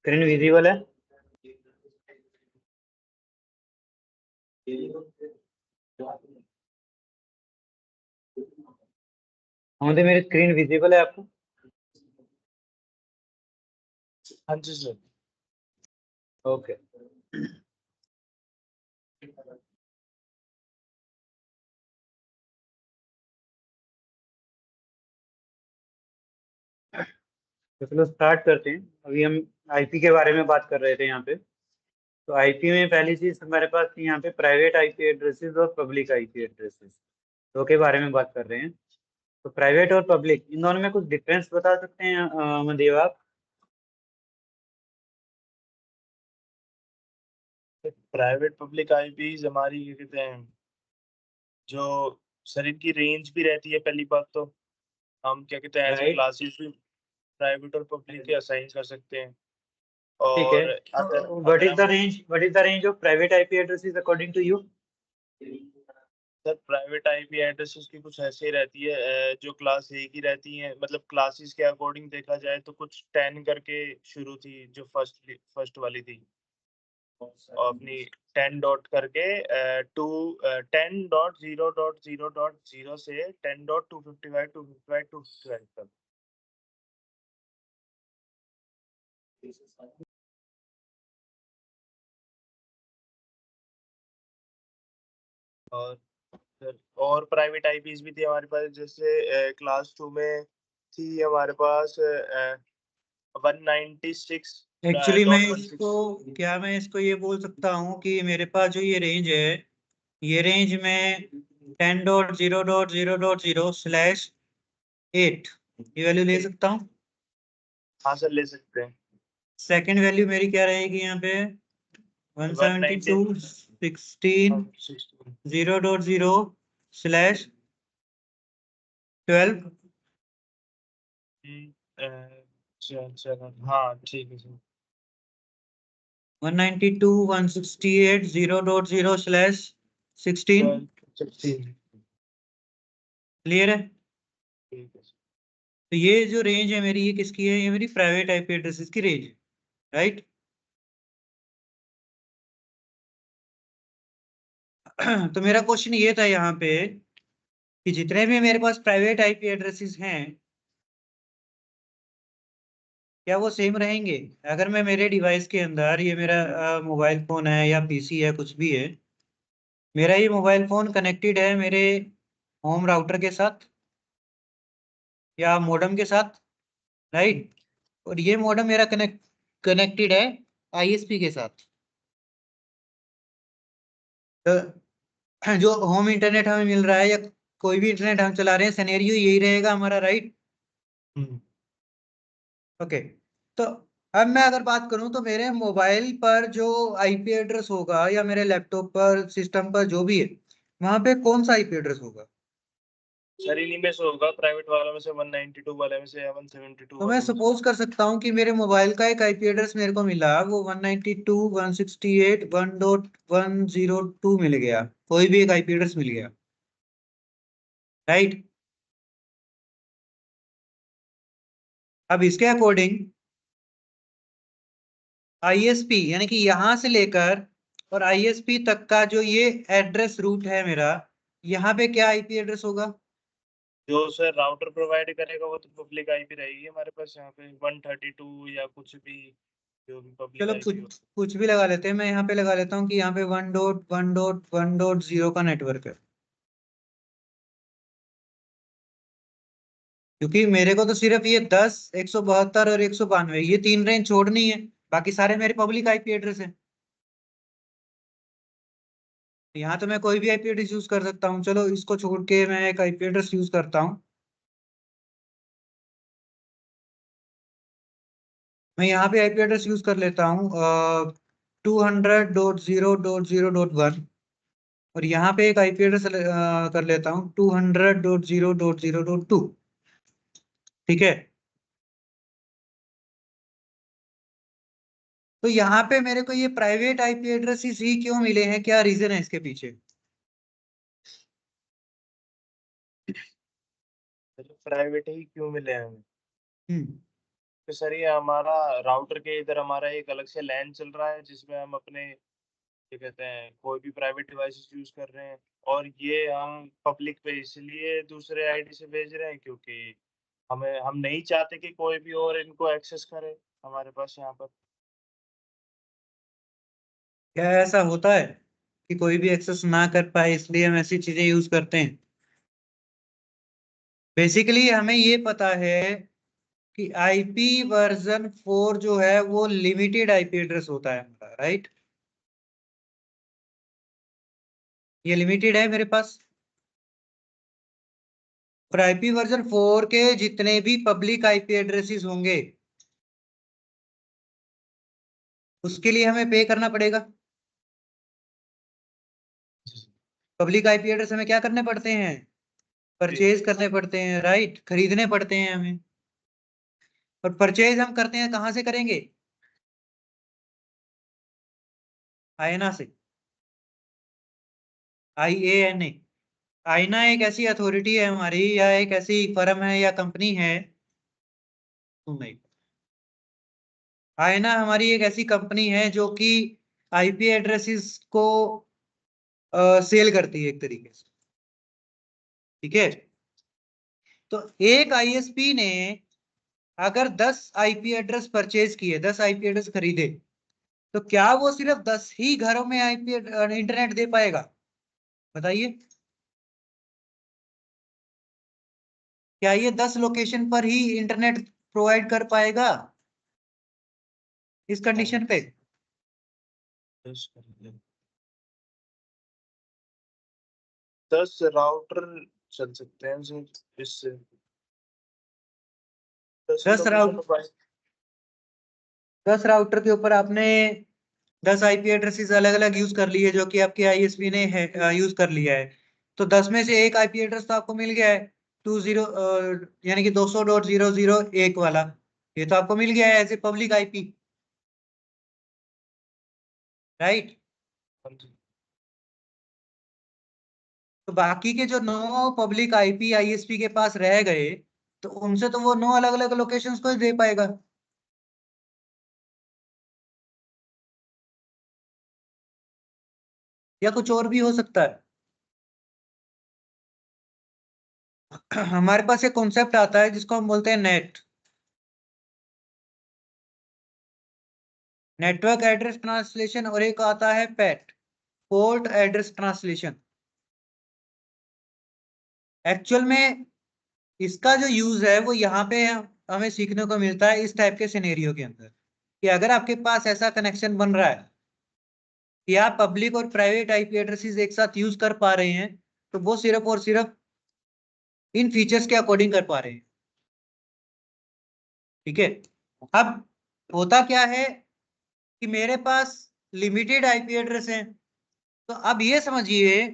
Screen visible है? मोदी मेरी screen visible है आपको? हाँ जी सर। ओके। तो चलो स्टार्ट करते हैं। अभी हम आईपी के बारे में बात कर रहे थे यहाँ पे। तो आईपी में पहली चीज हमारे पास थी यहाँ पे प्राइवेट आईपी एड्रेसेस और पब्लिक आईपी एड्रेसेस, दो के बारे में बात कर रहे हैं। तो प्राइवेट और पब्लिक इन दोनों में कुछ डिफरेंस बता सकते हैं अमनदीप आप? प्राइवेट पब्लिक आईपीज हमारी क्या कहते हैं, जो सर इनकी रेंज भी रहती है। पहली बात तो हम क्या कहते हैं, एज ए राइट, क्लासेस भी प्राइवेट और पब्लिक के असाइन कर सकते हैं। ठीक है। और अगर व्हाट अगर इज द हम range, what is the range of private IP addresses according to you? Sir private IP addresses की कुछ ऐसे ही रहती है, जो क्लास ए की रहती है। मतलब क्लासेस के अकॉर्डिंग देखा जाए तो कुछ 10 करके शुरू थी, जो फर्स्ट वाली थी। और अपनी 10 डॉट करके टू 10.0.0.0 से 10.255 तक। और और प्राइवेट आईपीज भी थी हमारे पास, जैसे क्लास 2 में थी हमारे पास 196 एक्चुअली डॉट 16। मैं इसको ये बोल सकता हूँ कि मेरे पास जो ये रेंज है, ये रेंज में 10.0.0.0/8 ये वैल्यू ले सकता हूँ। हाँ सर, ले सकते हैं। सेकंड वैल्यू मेरी क्या रहेगी यहाँ पे? 192.16.0.0/12। चल हाँ ठीक है सर। 192.168.0.0/16 16 क्लियर है? ठीक है सर। तो ये जो रेंज है मेरी, ये किसकी है? ये मेरी प्राइवेट आईपी एड्रेसेस की रेंज है, राइट। तो मेरा क्वेश्चन ये था यहाँ पे कि जितने भी मेरे पास प्राइवेट आईपी एड्रेसेस हैं, क्या वो सेम रहेंगे? अगर मैं मेरे डिवाइस के अंदर, ये मेरा मोबाइल फोन है या पीसी है, कुछ भी है, मेरा ये मोबाइल फोन कनेक्टेड है मेरे होम राउटर के साथ या मॉडेम के साथ, राइट। और ये मॉडेम मेरा कनेक्टेड है आईएसपी के साथ। तो जो होम इंटरनेट हमें मिल रहा है या कोई भी इंटरनेट हम चला रहे हैं, सिनेरियो यही रहेगा हमारा, राइट। ओके। तो अब मैं अगर बात करूं तो मेरे मोबाइल पर जो आईपी एड्रेस होगा या मेरे लैपटॉप पर, सिस्टम पर जो भी है, वहां पे कौन सा आईपी एड्रेस होगा? सर इन्हीं में से होगा, प्राइवेट वालों में से 192 वाले में से या 172 तो मैं वाले में से। सपोज कर सकता हूँ कि मेरे मोबाइल का एक आईपी एड्रेस मेरे को मिला, वो 192.168.1.102 मिल गया, कोई भी एक आईपी एड्रेस मिल गया, राइट। अब इसके अकॉर्डिंग आईएसपी यानी कि यहां से लेकर और आईएसपी तक का जो ये एड्रेस रूट है मेरा, यहाँ पे क्या आईपी एड्रेस होगा? जो सर राउटर प्रोवाइड करेगा वो तो पब्लिक आईपी रहेगी हमारे पास। यहाँ पे 132 या कुछ भी, जो भी पब्लिक चलो आईपी हो। कुछ भी लगा लेते हैं। मैं यहाँ पे लगा लेता हूँ कि यहाँ पे 1.1.1.0 का नेटवर्क है, क्योंकि मेरे को तो सिर्फ ये 10, 172 और 192 ये तीन रेंज छोड़नी है, बाकी सारे मेरे पब्लिक आईपी एड्रेस है। यहाँ तो मैं कोई भी आईपी एड्रेस यूज कर सकता हूँ। चलो इसको छोड़ के मैं एक आईपी एड्रेस यूज करता हूँ। मैं यहाँ पे आईपी एड्रेस यूज कर लेता हूँ 200.0.0.1, और यहाँ पे एक आईपी एड्रेस कर लेता हूँ 200.0.0.2। ठीक है। तो यहाँ पे मेरे को ये प्राइवेट आईपी एड्रेसेस ही क्यों मिले हैं? क्या रीजन है इसके पीछे? प्राइवेट ही क्यों मिले हैं हमें? हम्म तो सर ये हमारा राउटर के इधर हमारा एक अलग से लैन चल रहा है जिसमें हम अपने क्या कहते हैं कोई भी प्राइवेट डिवाइसेस यूज कर रहे हैं, और ये हम पब्लिक पे इसलिए दूसरे आईडी से भेज रहे हैं क्योंकि हम नहीं चाहते कि कोई भी और इनको एक्सेस करे हमारे पास यहाँ पर। क्या ऐसा होता है कि कोई भी एक्सेस ना कर पाए इसलिए हम ऐसी चीजें यूज करते हैं? बेसिकली हमें ये पता है कि आईपी वर्जन 4 जो है वो लिमिटेड आईपी एड्रेस होता है हमारा, राइट? ये लिमिटेड है मेरे पास। और आईपी वर्जन 4 के जितने भी पब्लिक आईपी एड्रेसेस होंगे उसके लिए हमें पे करना पड़ेगा। पब्लिक आईपी एड्रेस हमें क्या करने पड़ते हैं? परचेज करने पड़ते हैं, राइट? खरीदने पड़ते हैं हमें। और परचेज हम करते हैं कहाँ से करेंगे? आयना से। IANA। आईना एक ऐसी अथॉरिटी है हमारी, या एक ऐसी फर्म है या कंपनी है, नहीं, आईना हमारी एक ऐसी कंपनी है जो कि आईपी एड्रेसेस को सेल करती है एक तरीके से, ठीक है? तो एक आईएसपी ने अगर 10 आईपी एड्रेस परचेज किए, 10 आईपी एड्रेस खरीदे, तो क्या वो सिर्फ 10 ही घरों में आईपी इंटरनेट दे पाएगा? बताइए। क्या ये 10 लोकेशन पर ही इंटरनेट प्रोवाइड कर पाएगा इस कंडीशन पे? 10 राउटर चल सकते हैं सर इससे, 10 10 लोकेशन राउट प्रोवाइड। 10 राउटर के ऊपर आपने 10 आईपी एड्रेसेस अलग अलग यूज कर लिए जो कि आपके आईएसपी ने यूज कर लिया है। तो 10 में से एक आईपी एड्रेस तो आपको मिल गया है, 20 यानी कि 200.001 वाला। ये तो आपको मिल गया है as a public IP, right? तो बाकी के जो 9 पब्लिक आईपी आईएसपी के पास रह गए, तो उनसे तो वो 9 अलग अलग लोकेशंस को ही दे पाएगा। या कुछ और भी हो सकता है। हमारे पास एक कॉन्सेप्ट आता है जिसको हम बोलते हैं नेट, नेटवर्क एड्रेस ट्रांसलेशन, और एक आता है PAT, port address translation. Actual में इसका जो यूज है वो यहाँ पे हमें सीखने को मिलता है इस टाइप के सिनेरियो के अंदर, कि अगर आपके पास ऐसा कनेक्शन बन रहा है कि आप पब्लिक और प्राइवेट आईपी एड्रेसेस एक साथ यूज कर पा रहे हैं, तो वो सिर्फ और सिर्फ इन फीचर्स के अकॉर्डिंग कर पा रहे हैं, ठीक है? अब होता क्या है कि मेरे पास लिमिटेड आईपी एड्रेस है, तो अब ये समझिए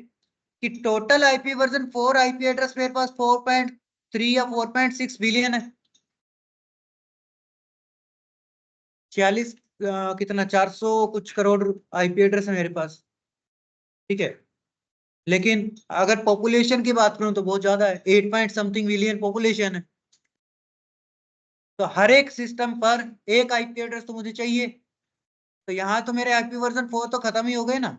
कि total IP version 4 IP address मेरे पास 4.3 या 4.6 बिलियन है। 46 कितना 400 कुछ करोड़ आईपी एड्रेस है मेरे पास, ठीक है? लेकिन अगर पॉपुलेशन की बात करूं तो बहुत ज्यादा है, 8 पॉइंट समथिंग बिलियन पॉपुलेशन है। तो हर एक सिस्टम पर एक आईपी एड्रेस तो मुझे चाहिए। तो यहाँ तो मेरे आईपी वर्जन 4 तो खत्म ही हो गए ना,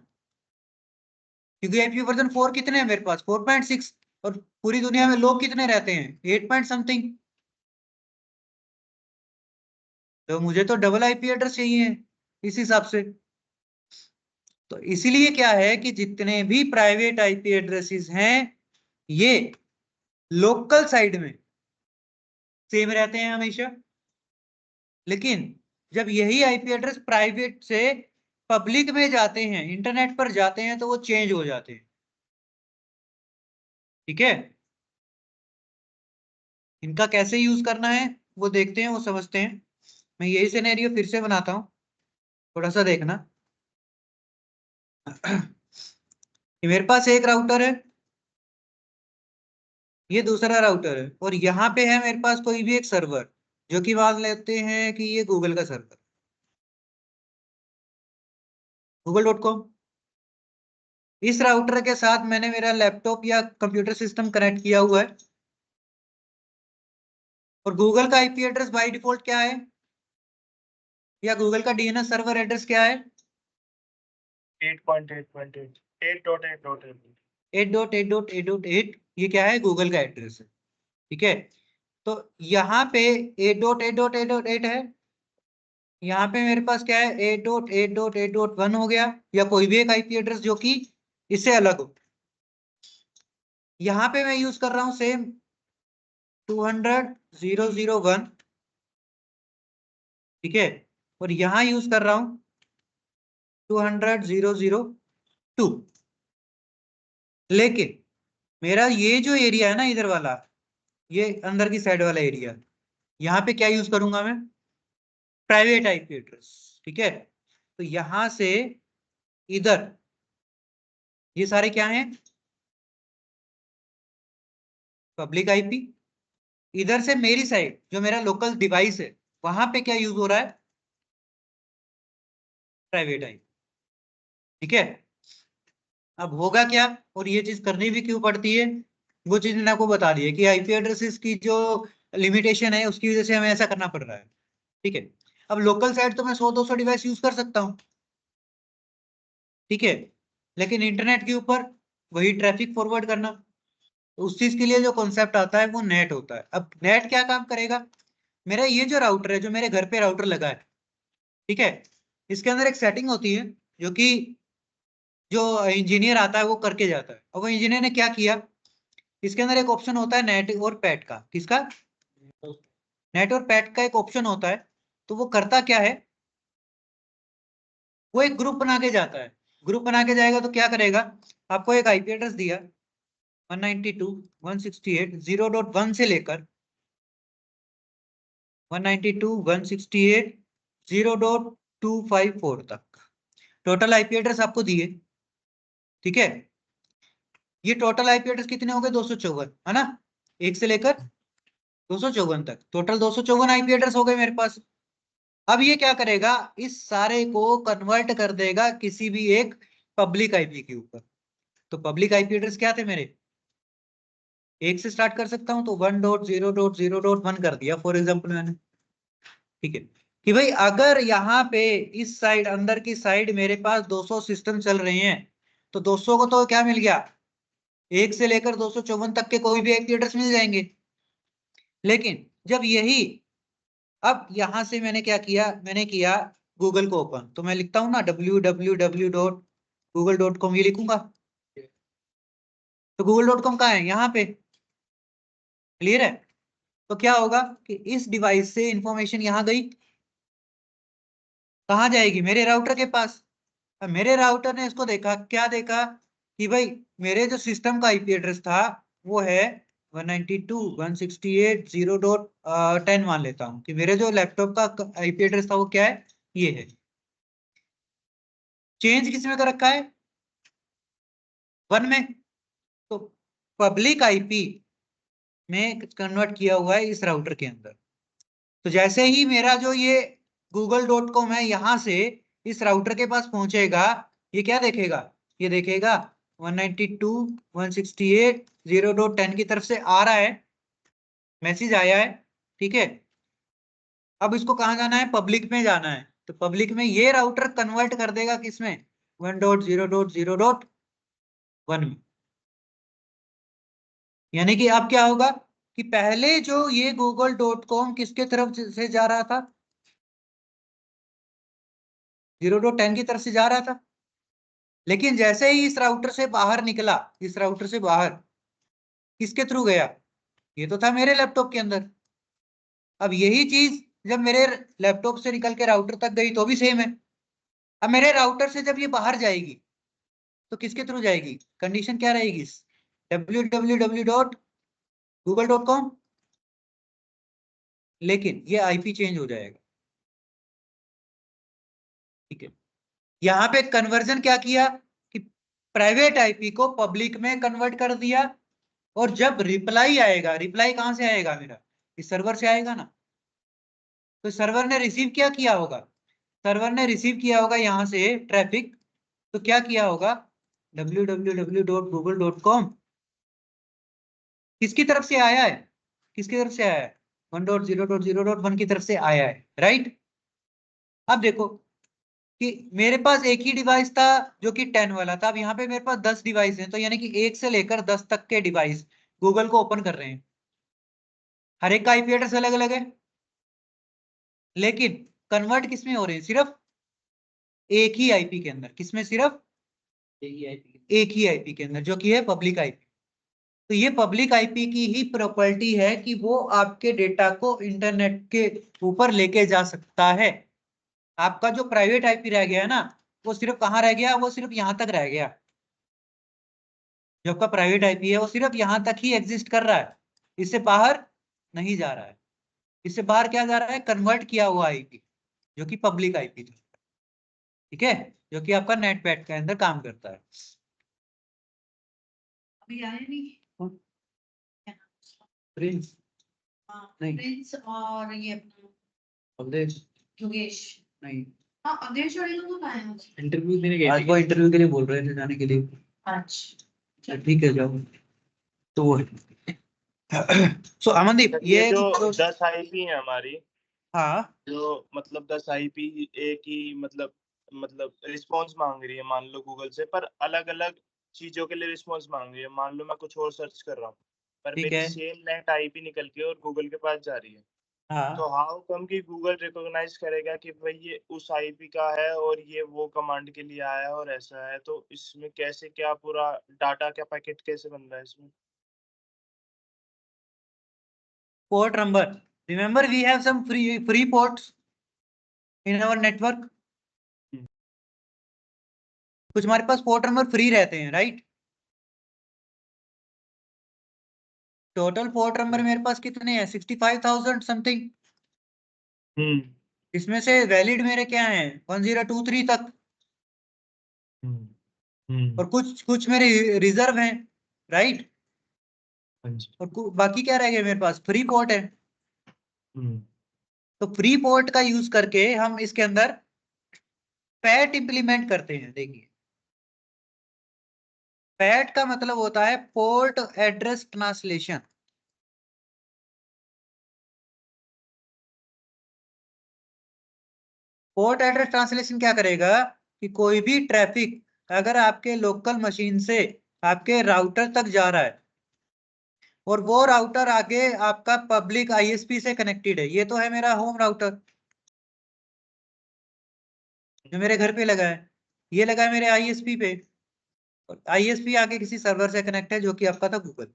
क्योंकि आईपी वर्जन 4 कितने हैं मेरे पास? 4.6। और पूरी दुनिया में लोग कितने रहते हैं? 8 पॉइंट समथिंग। तो मुझे तो डबल आईपी एड्रेस चाहिए इस हिसाब से। तो इसीलिए क्या है कि जितने भी प्राइवेट आईपी एड्रेसेस हैं ये लोकल साइड में सेम रहते हैं हमेशा, लेकिन जब यही आईपी एड्रेस प्राइवेट से पब्लिक में जाते हैं, इंटरनेट पर जाते हैं, तो वो चेंज हो जाते हैं, ठीक है? इनका कैसे यूज करना है वो देखते हैं, वो समझते हैं। मैं यही सिनेरियो फिर से बनाता हूँ, थोड़ा सा देखना। ये मेरे पास एक राउटर है, ये दूसरा राउटर है, और यहाँ पे है मेरे पास कोई भी एक सर्वर, जो कि मान लेते हैं कि ये गूगल का सर्वर, google.com। इस राउटर के साथ मैंने मेरा लैपटॉप या कंप्यूटर सिस्टम कनेक्ट किया हुआ है, और गूगल का आईपी एड्रेस बाय डिफॉल्ट क्या है, या गूगल का डीएनएस सर्वर एड्रेस क्या है? 8.8.8 8.8.8 8.8.8.8 ये क्या है, गूगल का एड्रेस है। ठीक है, तो यहाँ पे 8.8.8.8 है, यहाँ पे मेरे पास क्या है 8.8.8.1 हो गया, या कोई भी एक आईपी एड्रेस जो कि इससे अलग हो। यहाँ पे मैं यूज कर रहा हूं सेम 200.0.0.1, ठीक है, और यहाँ यूज कर रहा हूं 200.0.0.2। लेकिन मेरा ये जो एरिया है ना इधर वाला, ये अंदर की साइड वाला एरिया, यहाँ पे क्या यूज करूंगा मैं, प्राइवेट आईपी एड्रेस। ठीक है, तो यहां से इधर ये सारे क्या हैं, पब्लिक आईपी। इधर से मेरी साइड जो मेरा लोकल डिवाइस है वहां पे क्या यूज हो रहा है, प्राइवेट आईपी। ठीक है, अब होगा क्या, और ये चीज करनी भी क्यों पड़ती है, वो चीज मैंने आपको बता दी है कि आईपी एड्रेसेस की जो लिमिटेशन है उसकी वजह से हमें ऐसा करना पड़ रहा है। ठीक है, अब लोकल साइड तो मैं 100-200 डिवाइस यूज कर सकता हूँ, ठीक है, लेकिन इंटरनेट के ऊपर वही ट्रैफिक फॉरवर्ड करना, तो उस चीज के लिए जो कॉन्सेप्ट आता है वो नेट होता है। अब नेट क्या काम करेगा, मेरा ये जो राउटर है, जो मेरे घर पे राउटर लगा है, ठीक है, इसके अंदर एक सेटिंग होती है जो कि जो इंजीनियर आता है वो करके जाता है। और वो इंजीनियर ने क्या किया, इसके अंदर एक ऑप्शन होता है नेट और पैट का, किसका, नेट और पैट का एक ऑप्शन होता है। तो वो करता क्या है, वो एक ग्रुप बना के जाता है। ग्रुप बना के जाएगा तो क्या करेगा, आपको एक आईपी एड्रेस दिया 192.168.0.1 से लेकर 192.168.0.254 तक टोटल आईपी एड्रेस आपको दिए। ठीक है, ये टोटल आईपी एड्रेस कितने हो गए, 254, है ना, एक से लेकर 254 तक, टोटल 254 आईपी एड्रेस हो गए मेरे पास। अब ये क्या करेगा, इस सारे को कन्वर्ट कर देगा किसी भी एक पब्लिक आईपी के ऊपर। तो पब्लिक आईपी एड्रेस क्या थे मेरे, एक से स्टार्ट कर सकता हूं, तो 1.0.0.1 कर दिया फॉर एग्जाम्पल मैंने। ठीक है, कि भाई अगर यहाँ पे इस साइड अंदर की साइड मेरे पास 200 सिस्टम चल रहे हैं, तो 200 को तो क्या मिल गया, एक से लेकर 254 तक के कोई भी आईपी एड्रेस मिल जाएंगे। लेकिन जब यही, अब यहां से मैंने क्या किया, मैंने किया गूगल को ओपन, तो मैं लिखता हूं ना www.google.com, ये लिखूंगा, तो google.com कहाँ है, यहाँ पे, क्लियर है। तो क्या होगा कि इस डिवाइस से इंफॉर्मेशन यहाँ गई, कहाँ जाएगी, मेरे राउटर के पास। अब मेरे राउटर ने इसको देखा, क्या देखा कि भाई मेरे जो सिस्टम का आईपी एड्रेस था वो है 192.168.0.10 मान लेता हूँ कि मेरे जो लैपटॉप का आईपी एड्रेस था वो क्या है, ये है। चेंज किस में कर रखा है, 1 में, तो पब्लिक आईपी में कन्वर्ट किया हुआ है इस राउटर के अंदर। तो जैसे ही मेरा जो ये google.com है यहाँ से इस राउटर के पास पहुंचेगा, ये क्या देखेगा, ये देखेगा 192.168.0.10 की तरफ से आ रहा है, मैसेज आया है। ठीक है, अब इसको कहाँ जाना है, पब्लिक में जाना है, तो पब्लिक में ये राउटर कन्वर्ट कर देगा किसमें, 1.0.0.1 में। यानी कि अब क्या होगा कि पहले जो ये google.com किसके तरफ से जा रहा था, 0.10 की तरफ से जा रहा था। लेकिन जैसे ही इस राउटर से बाहर निकला, इस राउटर से बाहर किसके थ्रू गया, ये तो था मेरे लैपटॉप के अंदर। अब यही चीज जब मेरे लैपटॉप से निकल के राउटर तक गई तो भी सेम है। अब मेरे राउटर से जब ये बाहर जाएगी तो किसके थ्रू जाएगी, कंडीशन क्या रहेगी, www.google.com, लेकिन ये आईपी चेंज हो जाएगा। ठीक है, यहाँ पे कन्वर्जन क्या किया कि प्राइवेट आईपी को पब्लिक में कन्वर्ट कर दिया, और जब रिप्लाई आएगा, रिप्लाई कहां से आएगा मेरा, इस सर्वर से आएगा ना, तो सर्वर ने रिसीव क्या किया होगा, सर्वर ने रिसीव किया होगा यहाँ से ट्रैफिक, तो क्या किया होगा www.google.com किसकी तरफ से आया है, किसकी तरफ से आया है, 1.0.0.1 की तरफ से आया है, राइट। अब देखो कि मेरे पास एक ही डिवाइस था जो कि 10 वाला था, अब यहाँ पे मेरे पास 10 डिवाइस हैं, तो यानी कि 1 से लेकर 10 तक के डिवाइस गूगल को ओपन कर रहे हैं। हर एक का आईपी एड्रेस अलग अलग है, लेकिन कन्वर्ट किसमें हो रहे हैं? सिर्फ एक ही आईपी के अंदर। किसमें? सिर्फ एक ही आईपी के अंदर, जो कि है पब्लिक आईपी। तो ये पब्लिक आईपी की ही प्रॉपर्टी है कि वो आपके डेटा को इंटरनेट के ऊपर लेके जा सकता है। आपका जो प्राइवेट आईपी रह गया है ना, वो सिर्फ कहाँ रह गया? वो सिर्फ यहां तक रह गया। जो आपका प्राइवेट आईपी है वो सिर्फ यहां तक ही एग्जिस्ट कर रहा है, इससे बाहर नहीं जा रहा है। इससे बाहर क्या जा रहा है? कन्वर्ट किया हुआ आईपी, जो कि पब्लिक आईपी था, ठीक है, जो कि आपका नेट पैड के अंदर काम करता है। अभी आया नहीं। प्रिंस नहीं। प्रिंस और ये अपना अवधेश योगेश। नहीं, हाँ अवधेश और ये लोग आए हैं। इंटरव्यू देने गए। आज वो इंटरव्यू के लिए बोल रहे थे जाने के लिए। अच्छा ठीक है, जाओ। तो वो सो अमनदीप, ये जो 10 आईपी है हमारी, हाँ जो मतलब 10 आईपी एक ही मतलब रिस्पॉन्स मांग रही है, मान लो गूगल से, पर अलग अलग चीजों के लिए रिस्पॉन्स मांग रही है। मान लो मैं कुछ और सर्च कर रहा हूँ, पर ठीक मेरी है, सेम नेट आईपी निकल के और गूगल के पास जा रही है, तो हाँ। हाउ कम कि गूगल रिकॉग्नाइज करेगा कि भाई ये उस आईपी का है और ये वो कमांड के लिए आया है और ऐसा है? तो इसमें कैसे, क्या पूरा डाटा, क्या पैकेट कैसे बन रहा है इसमें? Port number. Remember, we have some free ports in our network. कुछ हमारे पास पोर्ट नंबर फ्री रहते हैं, राइट। टोटल पोर्ट नंबर मेरे पास कितने हैं? 65,000 समथिंग। हम्म इसमें से वैलिड मेरे क्या हैं? 1023 तक। और कुछ कुछ मेरे रिजर्व हैं, राइट। और बाकी क्या रह गया मेरे पास? फ्री पोर्ट है। तो फ्री पोर्ट का यूज करके हम इसके अंदर पैट इंप्लीमेंट करते हैं। देखिए, पैट का मतलब होता है port address translation. Port address translation क्या करेगा कि कोई भी ट्रैफिक अगर आपके लोकल मशीन से आपके राउटर तक जा रहा है और वो राउटर आगे आपका पब्लिक आईएसपी से कनेक्टेड है, ये तो है मेरा होम राउटर जो मेरे घर पे लगा है, ये लगा है मेरे आईएसपी पे, और आईएसपी आगे किसी सर्वर से कनेक्ट है जो कि आपका था गूगल।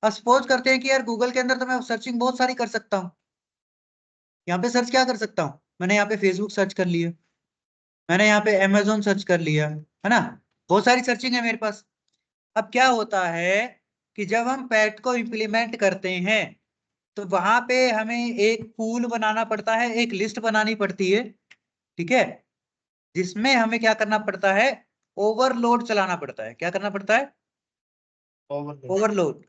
अब सपोज करते हैं कि यार गूगल के अंदर तो मैं सर्चिंग बहुत सारी कर सकता हूँ। यहाँ पे सर्च क्या कर सकता हूँ? मैंने यहाँ पे फेसबुक सर्च कर लिया, मैंने यहाँ पे अमेजोन सर्च कर लिया, है ना। बहुत सारी सर्चिंग है मेरे पास। अब क्या होता है कि जब हम पैट को इम्प्लीमेंट करते हैं तो वहां पे हमें एक पूल बनाना पड़ता है, एक लिस्ट बनानी पड़ती है, ठीक है, जिसमें हमें क्या करना पड़ता है? ओवरलोड चलाना पड़ता है। क्या करना पड़ता है? ओवरलोड।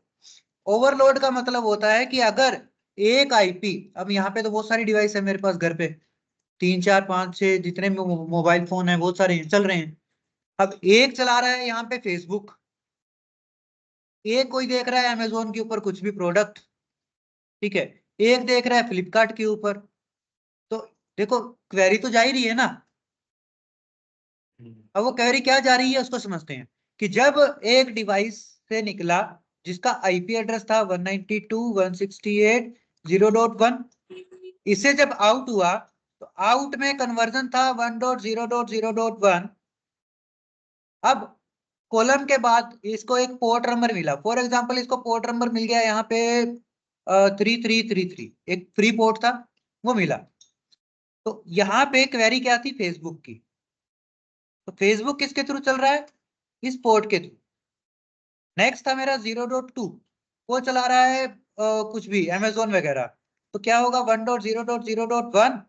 ओवरलोड का मतलब होता है कि अगर एक आईपी, अब यहाँ पे तो बहुत सारी डिवाइस है मेरे पास घर पे, 3 4 5 6 जितने मोबाइल फोन है बहुत सारे चल रहे हैं। अब एक चला रहा है यहाँ पे फेसबुक, एक कोई देख रहा है अमेजोन के ऊपर कुछ भी प्रोडक्ट, ठीक है, एक देख रहा है फ्लिपकार्ट के ऊपर। तो देखो, क्वेरी तो जा ही रही है ना। अब वो क्वेरी क्या जा रही है उसको समझते हैं कि जब एक डिवाइस से निकला जिसका आईपी एड्रेस था 192.168.0.1, इससे जब आउट हुआ तो आउट में कन्वर्जन था 1.0.0.1। अब कॉलम के बाद इसको एक पोर्ट नंबर मिला, फॉर एग्जांपल इसको पोर्ट नंबर मिल गया यहाँ पे 3333, एक फ्री पोर्ट था वो मिला। तो यहाँ पे क्वेरी क्या थी? फेसबुक की। तो फेसबुक किसके थ्रू चल रहा है? इस पोर्ट के थ्रू। नेक्स्ट था मेरा 0.2, वो चला रहा है कुछ भी अमेजोन वगैरह। तो क्या होगा? 1.0.0.1,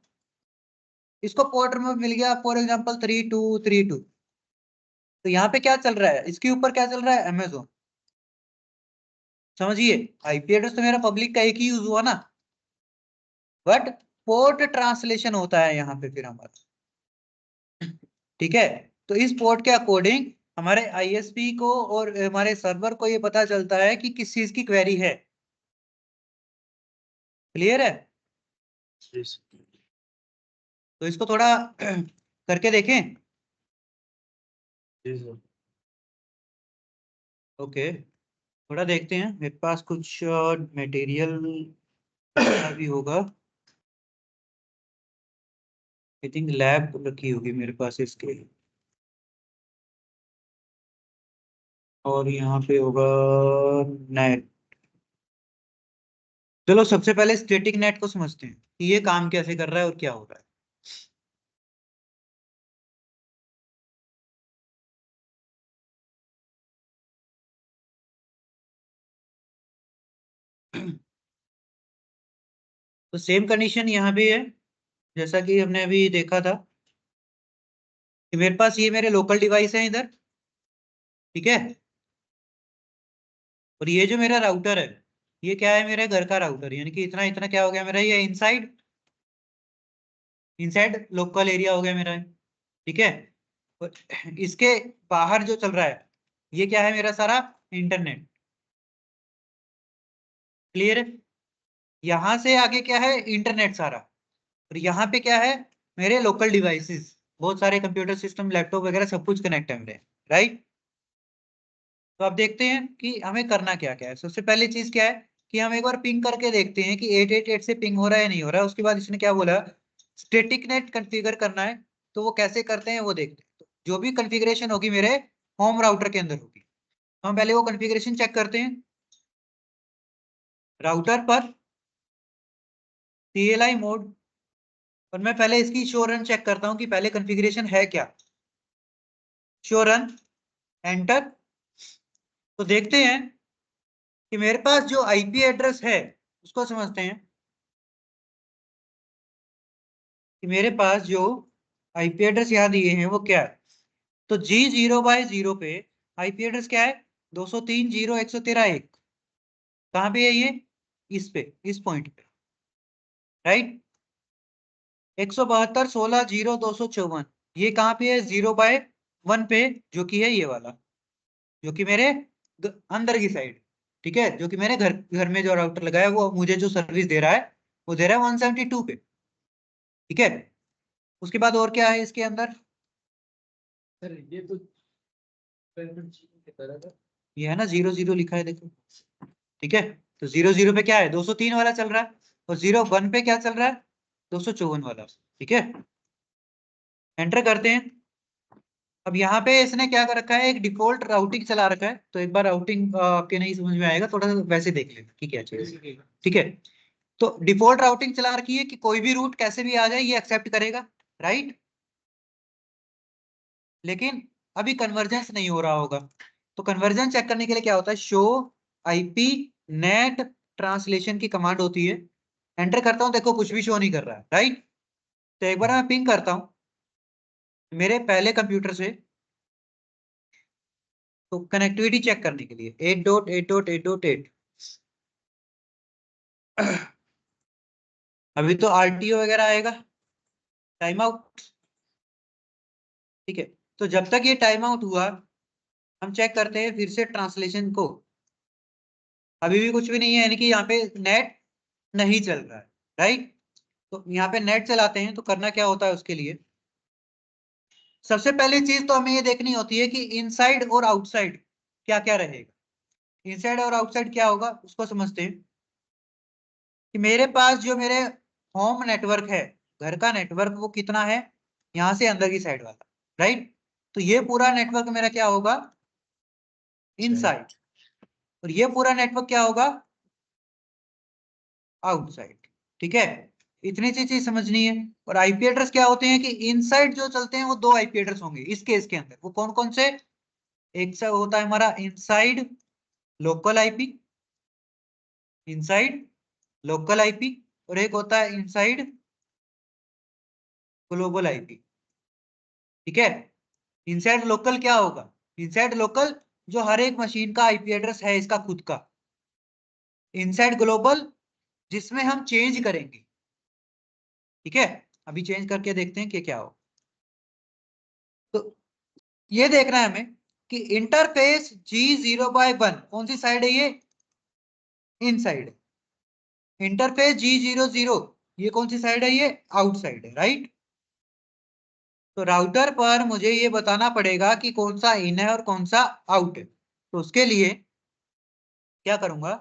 इसको पोर्ट नंबर मिल गया फॉर एग्जांपल 3232। तो यहाँ पे क्या चल रहा है? इसके ऊपर क्या चल रहा है? अमेजोन। समझिए, आईपी एड्रेस तो मेरा पब्लिक का एक ही यूज हुआ ना, बट पोर्ट ट्रांसलेशन होता है यहाँ पे फिर हमारा, ठीक है। तो इस पोर्ट के अकॉर्डिंग हमारे आईएसपी को और हमारे सर्वर को ये पता चलता है कि किस चीज की क्वेरी है। क्लियर है? जी सर। तो इसको थोड़ा करके देखें। जी सर। ओके, थोड़ा देखते हैं, मेरे पास कुछ मटेरियल भी होगा। आई थिंक लैब रखी होगी मेरे पास इसके, और यहाँ पे होगा नेट। चलो सबसे पहले स्टैटिक नेट को समझते हैं कि ये काम कैसे कर रहा है और क्या हो रहा है। तो सेम कंडीशन यहाँ भी है, जैसा कि हमने अभी देखा था कि मेरे पास ये मेरे लोकल डिवाइस है इधर, ठीक है। और ये जो मेरा राउटर है, ये क्या है, मेरे घर का राउटर, यानी कि इतना इतना क्या हो गया मेरा, ये इनसाइड इनसाइड लोकल एरिया हो गया मेरा, ठीक है। और इसके बाहर जो चल रहा है, ये क्या है, मेरा सारा इंटरनेट। क्लियर है? यहां से आगे क्या है, इंटरनेट सारा। और यहाँ पे क्या है, मेरे लोकल डिवाइसेस, बहुत सारे कंप्यूटर सिस्टम, लैपटॉप वगैरह सब कुछ कनेक्ट है मेरे, राइट। तो अब देखते हैं कि हमें करना क्या क्या है। सबसे पहली चीज क्या है कि हम एक बार पिंग करके देखते हैं कि 888 से पिंग हो रहा है या नहीं हो रहा है। उसके बाद इसने क्या बोला, स्टैटिक नेट कॉन्फ़िगर करना है, तो वो कैसे करते हैं वो देखते हैं। तो जो भी कॉन्फ़िगरेशन होगी मेरे होम राउटर के अंदर होगी, हम पहले वो कॉन्फ़िगरेशन चेक करते हैं। राउटर पर CLI मोड, और मैं पहले इसकी शो रन चेक करता हूँ कि पहले कॉन्फ़िगरेशन है क्या। Show run, enter. तो देखते हैं कि मेरे पास जो आईपी एड्रेस है उसको समझते हैं कि मेरे पास जो आईपी एड्रेस यहाँ दिए हैं वो क्या है। तो G0/0 पे आईपी एड्रेस क्या है, 203.0.113.1। कहाँ पे है ये, इस पे, इस पॉइंट पे, राइट। 172.16.0.254, ये कहाँ पे है, 0/1 पे, जो कि है ये वाला, जो कि मेरे अंदर की साइड, ठीक है, जो कि मेरे घर घर में जो राउटर लगाया है, वो मुझे जो सर्विस दे रहा है वो दे रहा है 172 पे, ठीक है। उसके बाद और क्या है इसके अंदर, सर ये तो ये है ना 0 0 लिखा है देखो, ठीक है। तो 0 0 पे क्या है, 203 वाला चल रहा है, और 0 1 पे क्या चल रहा है, 254 वाला, ठीक है। एंटर करते हैं। अब यहाँ पे इसने क्या कर रखा है, एक डिफॉल्ट राउटिंग चला रखा है। तो एक बार राउटिंग आपके नहीं समझ में आएगा, थोड़ा सा वैसे देख लेना कि क्या चाहिए, ठीक है। तो डिफॉल्ट राउटिंग चला रखी है कि कोई भी रूट कैसे भी आ जाए ये एक्सेप्ट करेगा, राइट। लेकिन अभी कन्वर्जेंस नहीं हो रहा होगा, तो कन्वर्जन चेक करने के लिए क्या होता है, शो आईपी नेट ट्रांसलेशन की कमांड होती है। एंटर करता हूं, देखो कुछ भी शो नहीं कर रहा है, राइट। तो एक बार मैं पिंग करता हूं मेरे पहले कंप्यूटर से, तो कनेक्टिविटी चेक करने के लिए 8.8.8.8। अभी तो आरटीओ वगैरह आएगा, टाइम आउट, ठीक है। तो जब तक ये टाइम आउट हुआ, हम चेक करते हैं फिर से ट्रांसलेशन को। अभी भी कुछ भी नहीं है, यानी कि यहाँ पे नेट नहीं चल रहा है, राइट। तो यहाँ पे नेट चलाते हैं, तो करना क्या होता है उसके लिए, सबसे पहली चीज तो हमें ये देखनी होती है कि इनसाइड और आउटसाइड क्या क्या रहेगा। इनसाइड और आउटसाइड क्या होगा उसको समझते हैं कि मेरे पास जो मेरे होम नेटवर्क है, घर का नेटवर्क, वो कितना है, यहाँ से अंदर की साइड वाला, राइट। तो ये पूरा नेटवर्क मेरा क्या होगा, इनसाइड, और ये पूरा नेटवर्क क्या होगा, आउटसाइड, ठीक है। इतनी सी चीज समझनी है। और आईपी एड्रेस क्या होते हैं कि इनसाइड जो चलते हैं वो दो आईपी एड्रेस होंगे इस केस के अंदर, वो कौन कौन से, एक से होता है हमारा inside local IP, inside local IP, और एक होता है इनसाइड ग्लोबल आईपी, ठीक है। इनसाइड लोकल क्या होगा, इनसाइड लोकल जो हर एक मशीन का आईपी एड्रेस है इसका खुद का। इनसाइड ग्लोबल जिसमें हम चेंज करेंगे, ठीक है। अभी चेंज करके देखते हैं कि क्या हो। तो ये देखना है हमें कि इंटरफेस G0/1 कौन सी साइड है, ये इनसाइड, इंटरफेस G00 ये कौन सी साइड है, ये आउटसाइड है, राइट। तो राउटर पर मुझे ये बताना पड़ेगा कि कौन सा इन है और कौन सा आउट है। तो उसके लिए क्या करूंगा,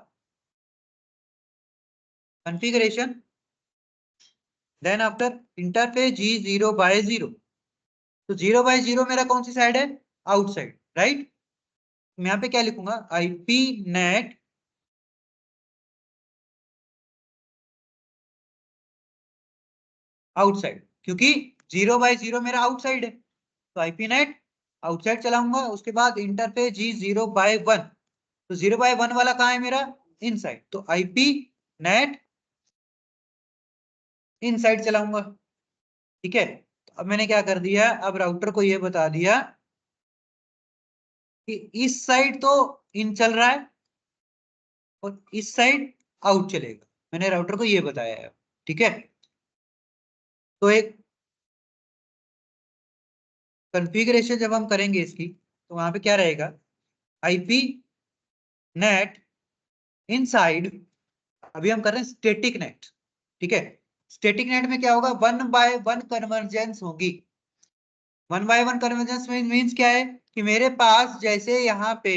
configuration, then after interface G0/0। तो 0/0 मेरा कौन सी साइड है, आउटसाइड, राइट। मैं यहाँ पे क्या लिखूंगा, IP नेट आउटसाइड, क्योंकि 0/0 मेरा आउटसाइड है, तो IP नेट आउटसाइड चलाऊंगा। उसके बाद इंटरफेस G0/1, तो 0/1 वाला कहाँ है मेरा, इनसाइड, तो IP नेट इनसाइड चलाऊंगा, ठीक है। तो अब मैंने क्या कर दिया, अब राउटर को ये बता दिया कि इस साइड तो इन चल रहा है और इस साइड आउट चलेगा, मैंने राउटर को ये बताया है, ठीक है। तो एक कॉन्फ़िगरेशन जब हम करेंगे इसकी, तो वहां पे क्या रहेगा, IP नेट इनसाइड, अभी हम कर रहे हैं स्टैटिक नेट, ठीक है। स्टैटिक नेट में क्या होगा, 1/1 कन्वर्जेंस होगी। 1/1 कन्वर्जेंस मीन्स क्या है कि मेरे पास जैसे यहाँ पे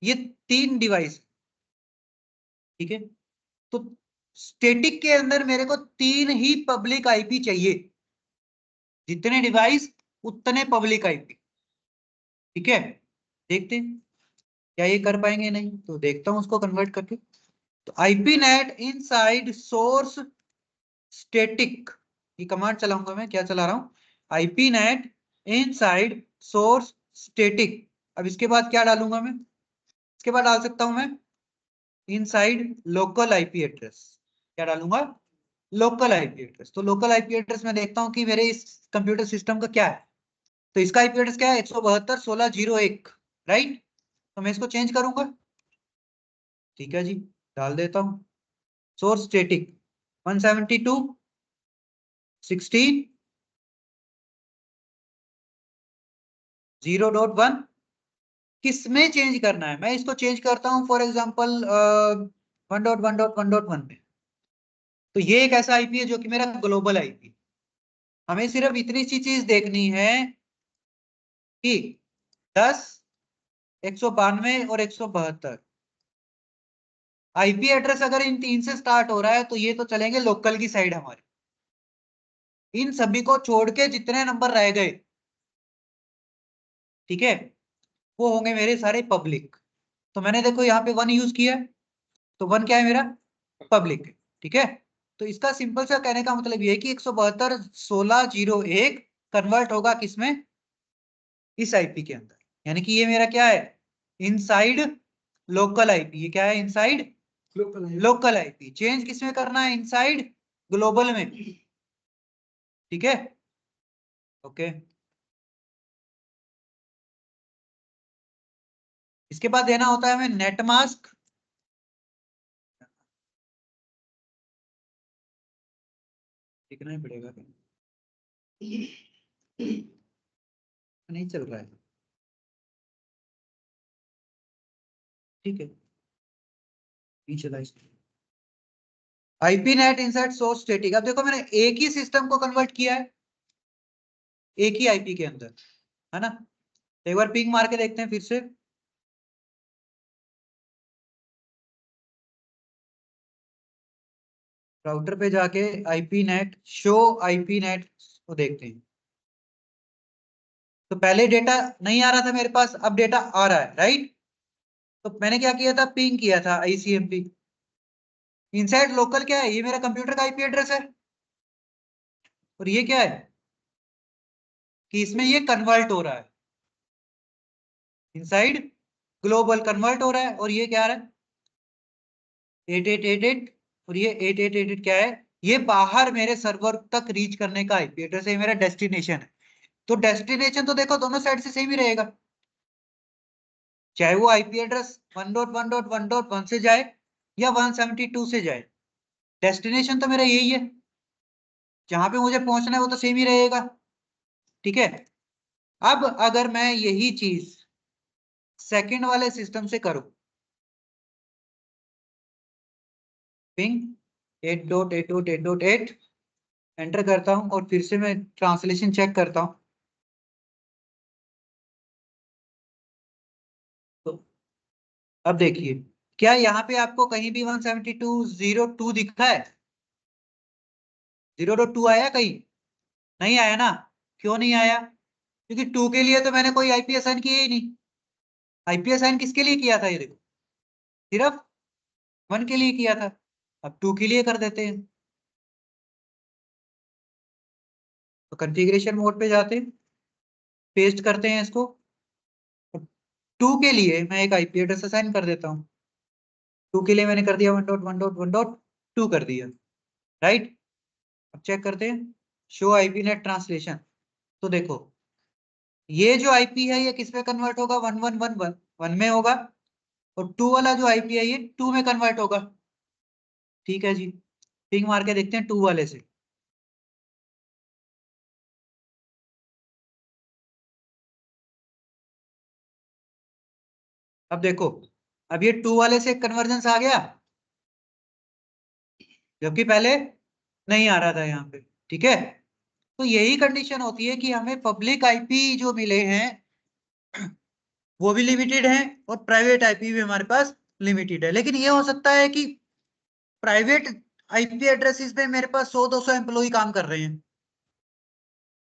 ये 3 डिवाइस, ठीक है, तो स्टैटिक के अंदर मेरे को 3 ही पब्लिक IP चाहिए, जितने डिवाइस उतने पब्लिक IP, ठीक है। देखते हैं क्या ये कर पाएंगे, नहीं तो देखता हूं उसको कन्वर्ट करके। तो IP net inside source static, ये कमांड चलाऊंगा मैं, क्या चला रहा हूं, IP net inside source static. अब इसके बाद क्या डालूंगा मैं, इसके बाद डाल सकता हूं मैं इनसाइड लोकल IP एड्रेस, क्या डालूंगा, लोकल IP एड्रेस। तो लोकल IP एड्रेस मैं देखता हूं कि मेरे इस कंप्यूटर सिस्टम का क्या है, तो इसका IP एड्रेस क्या है, 172.16.01, राइट। तो मैं इसको चेंज करूंगा, ठीक है जी, डाल देता हूं सोर्स स्टैटिक 172.16.0.1। किसमें चेंज करना है, मैं इसको चेंज करता हूं फॉर एग्जांपल 1.1.1.1 में। तो ये एक ऐसा IP है जो कि मेरा ग्लोबल IP। हमें सिर्फ इतनी सी चीज देखनी है कि 10, 192 और 172 IP एड्रेस अगर इन 3 से स्टार्ट हो रहा है तो ये तो चलेंगे लोकल की साइड हमारे। इन सभी को छोड़ के जितने नंबर रह गए, ठीक है, वो होंगे मेरे सारे पब्लिक। तो मैंने देखो यहाँ पे 1 यूज किया है, तो 1 क्या है मेरा, पब्लिक है, ठीक है। तो इसका सिंपल सा कहने का मतलब ये है कि 172.16.01 कन्वर्ट होगा किसमें, इस IP के अंदर, यानी कि ये मेरा क्या है, इनसाइड लोकल IP। ये क्या है, इनसाइड लोकल IP। चेंज किसमें करना है, इनसाइड ग्लोबल में, ठीक है, ओके। इसके बाद देना होता है हमें नेट मास्क, लिखना ही पड़ेगा, नहीं चल रहा है, ठीक है, नहीं चला इसको। IP net inside source static, अब देखो मैंने एक ही सिस्टम को कन्वर्ट किया है, एक ही IP के अंदर, है ना। एक बार पिंग मार के देखते हैं फिर से, राउटर पे जाके IP net show IP net को देखते हैं। तो पहले डेटा नहीं आ रहा था मेरे पास, अब डेटा आ रहा है, राइट। तो मैंने क्या किया था, पिंग किया था ICMP। इनसाइड लोकल क्या है, ये मेरा कंप्यूटर का IP एड्रेस है, और ये क्या है कि इसमें ये कन्वर्ट हो रहा है, इनसाइड ग्लोबल कन्वर्ट हो रहा है, और ये क्या आ रहा है 8888, और ये 8888 क्या है, ये बाहर मेरे सर्वर तक रीच करने का IP एड्रेस है, मेरा डेस्टिनेशन है। तो डेस्टिनेशन तो देखो दोनों साइड से सेम ही रहेगा, चाहे वो IP एड्रेस 1.1.1.1 से जाए या 172 से जाए, डेस्टिनेशन तो मेरा यही है, जहां पे मुझे पहुंचना है वो तो सेम ही रहेगा, ठीक है। अब अगर मैं यही चीज सेकंड वाले सिस्टम से करूं, पिंग 8.8.8.8 एंटर करता हूं और फिर से मैं ट्रांसलेशन चेक करता हूं। तो अब देखिए, क्या यहाँ पे आपको कहीं भी 172.02 दिखा है? 0.2 आया कहीं? नहीं आया ना। क्यों नहीं आया? क्योंकि 2 के लिए तो मैंने कोई आईपी असाइन किया ही नहीं। आईपी असाइन किसके लिए किया था? ये देखो, सिर्फ 1 के लिए किया था। अब 2 के लिए कर देते हैं। तो कॉन्फ़िगरेशन मोड पे जाते हैं, पेस्ट करते हैं इसको। 2 के लिए मैं एक आईपी एड्रेस असाइन कर देता हूँ। 2 के लिए मैंने कर दिया 1.1.1.2 कर दिया, राइट। अब चेक करते हैं शो आईपी नेट ट्रांसलेशन। तो देखो, ये जो आईपी है ये किस में कन्वर्ट होगा? 1111 में होगा, और 2 वाला जो आईपी है ये 2 में कन्वर्ट होगा। ठीक है जी, पिंग मार के देखते हैं 2 वाले से। अब देखो, अब ये 2 वाले से कन्वर्जेंस आ गया, जबकि पहले नहीं आ रहा था यहाँ पे। ठीक है, तो यही कंडीशन होती है कि हमें पब्लिक आईपी जो मिले हैं वो भी लिमिटेड है, और प्राइवेट आईपी भी हमारे पास लिमिटेड है। लेकिन ये हो सकता है कि प्राइवेट आईपी एड्रेसेस पे मेरे पास 100-200 एम्प्लॉय काम कर रहे हैं।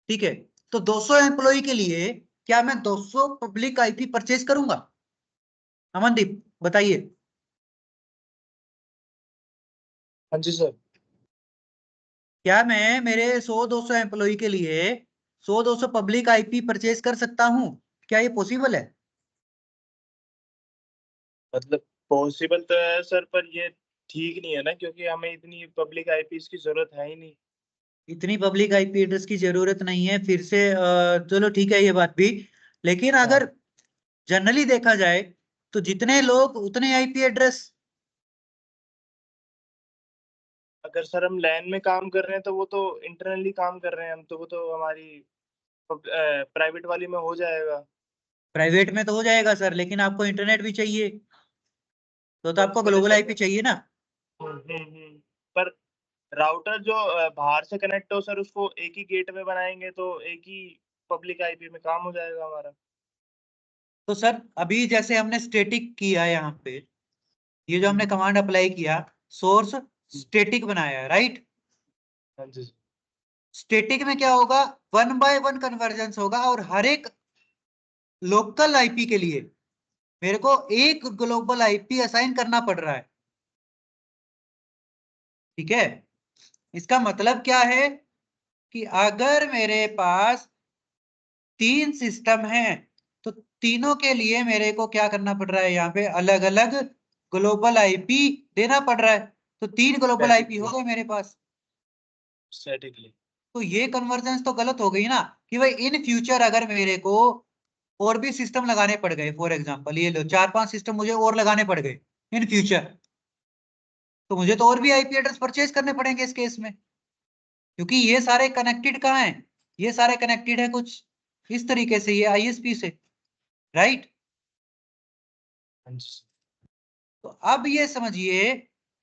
ठीक है, तो 200 एम्प्लॉय के लिए क्या मैं 200 पब्लिक आईपी परचेज करूंगा? अमनदीप बताइए। हाँ जी सर। क्या मैं मेरे 100-200 एम्प्लॉय के लिए 100-200 पब्लिक आईपी परचेज कर सकता हूं? क्या ये पॉसिबल है? मतलब पॉसिबल तो है सर, पर ये ठीक नहीं है ना, क्योंकि हमें इतनी पब्लिक आईपीस की जरूरत है ही नहीं। इतनी पब्लिक आईपी एड्रेस की जरूरत नहीं है फिर से, चलो ठीक है ये बात भी। लेकिन हाँ। अगर जनरली देखा जाए तो जितने लोग उतने आईपी एड्रेस। अगर सर हम लैन में काम कर रहे हैं तो वो तो इंटरनली काम कर रहे हैं हम, तो वो तो हमारी प्राइवेट वाली में हो जाएगा। प्राइवेट में तो हो जाएगा सर, लेकिन आपको इंटरनेट भी चाहिए, तो आपको पॉसिबल है ग्लोबल सर। आईपी चाहिए ना। पर राउटर जो बाहर से कनेक्ट हो सर, उसको एक ही गेट में बनाएंगे तो एक ही पब्लिक आईपी में काम हो जाएगा हमारा। तो सर अभी जैसे हमने स्टेटिक किया यहाँ पे, ये जो हमने हम्म, कमांड अप्लाई किया, सोर्स स्टेटिक बनाया है, राइट। हाँ जी। स्टेटिक में क्या होगा? 1 बाय 1 कन्वर्जेंस होगा, और हर एक लोकल आईपी के लिए मेरे को एक ग्लोबल आईपी असाइन करना पड़ रहा है। ठीक है, इसका मतलब क्या है कि अगर मेरे पास 3 सिस्टम है तो तीनों के लिए मेरे को क्या करना पड़ रहा है? यहाँ पे अलग अलग ग्लोबल आईपी देना पड़ रहा है। तो 3 ग्लोबल आईपी हो गए मेरे पास। स्टैटिकली। तो ये कन्वर्जेंस तो गलत हो गई ना, कि भाई इन फ्यूचर अगर मेरे को और भी सिस्टम लगाने पड़ गए, फॉर एग्जांपल ये लो 4-5 सिस्टम मुझे और लगाने पड़ गए इन फ्यूचर, तो मुझे तो और भी आईपी एड्रेस परचेज करने पड़ेंगे इस केस में, क्योंकि ये सारे कनेक्टेड कहाँ हैं? ये सारे कनेक्टेड है कुछ इस तरीके से, ये आईएसपी से, राइट। हाँ जी। तो अब ये समझिए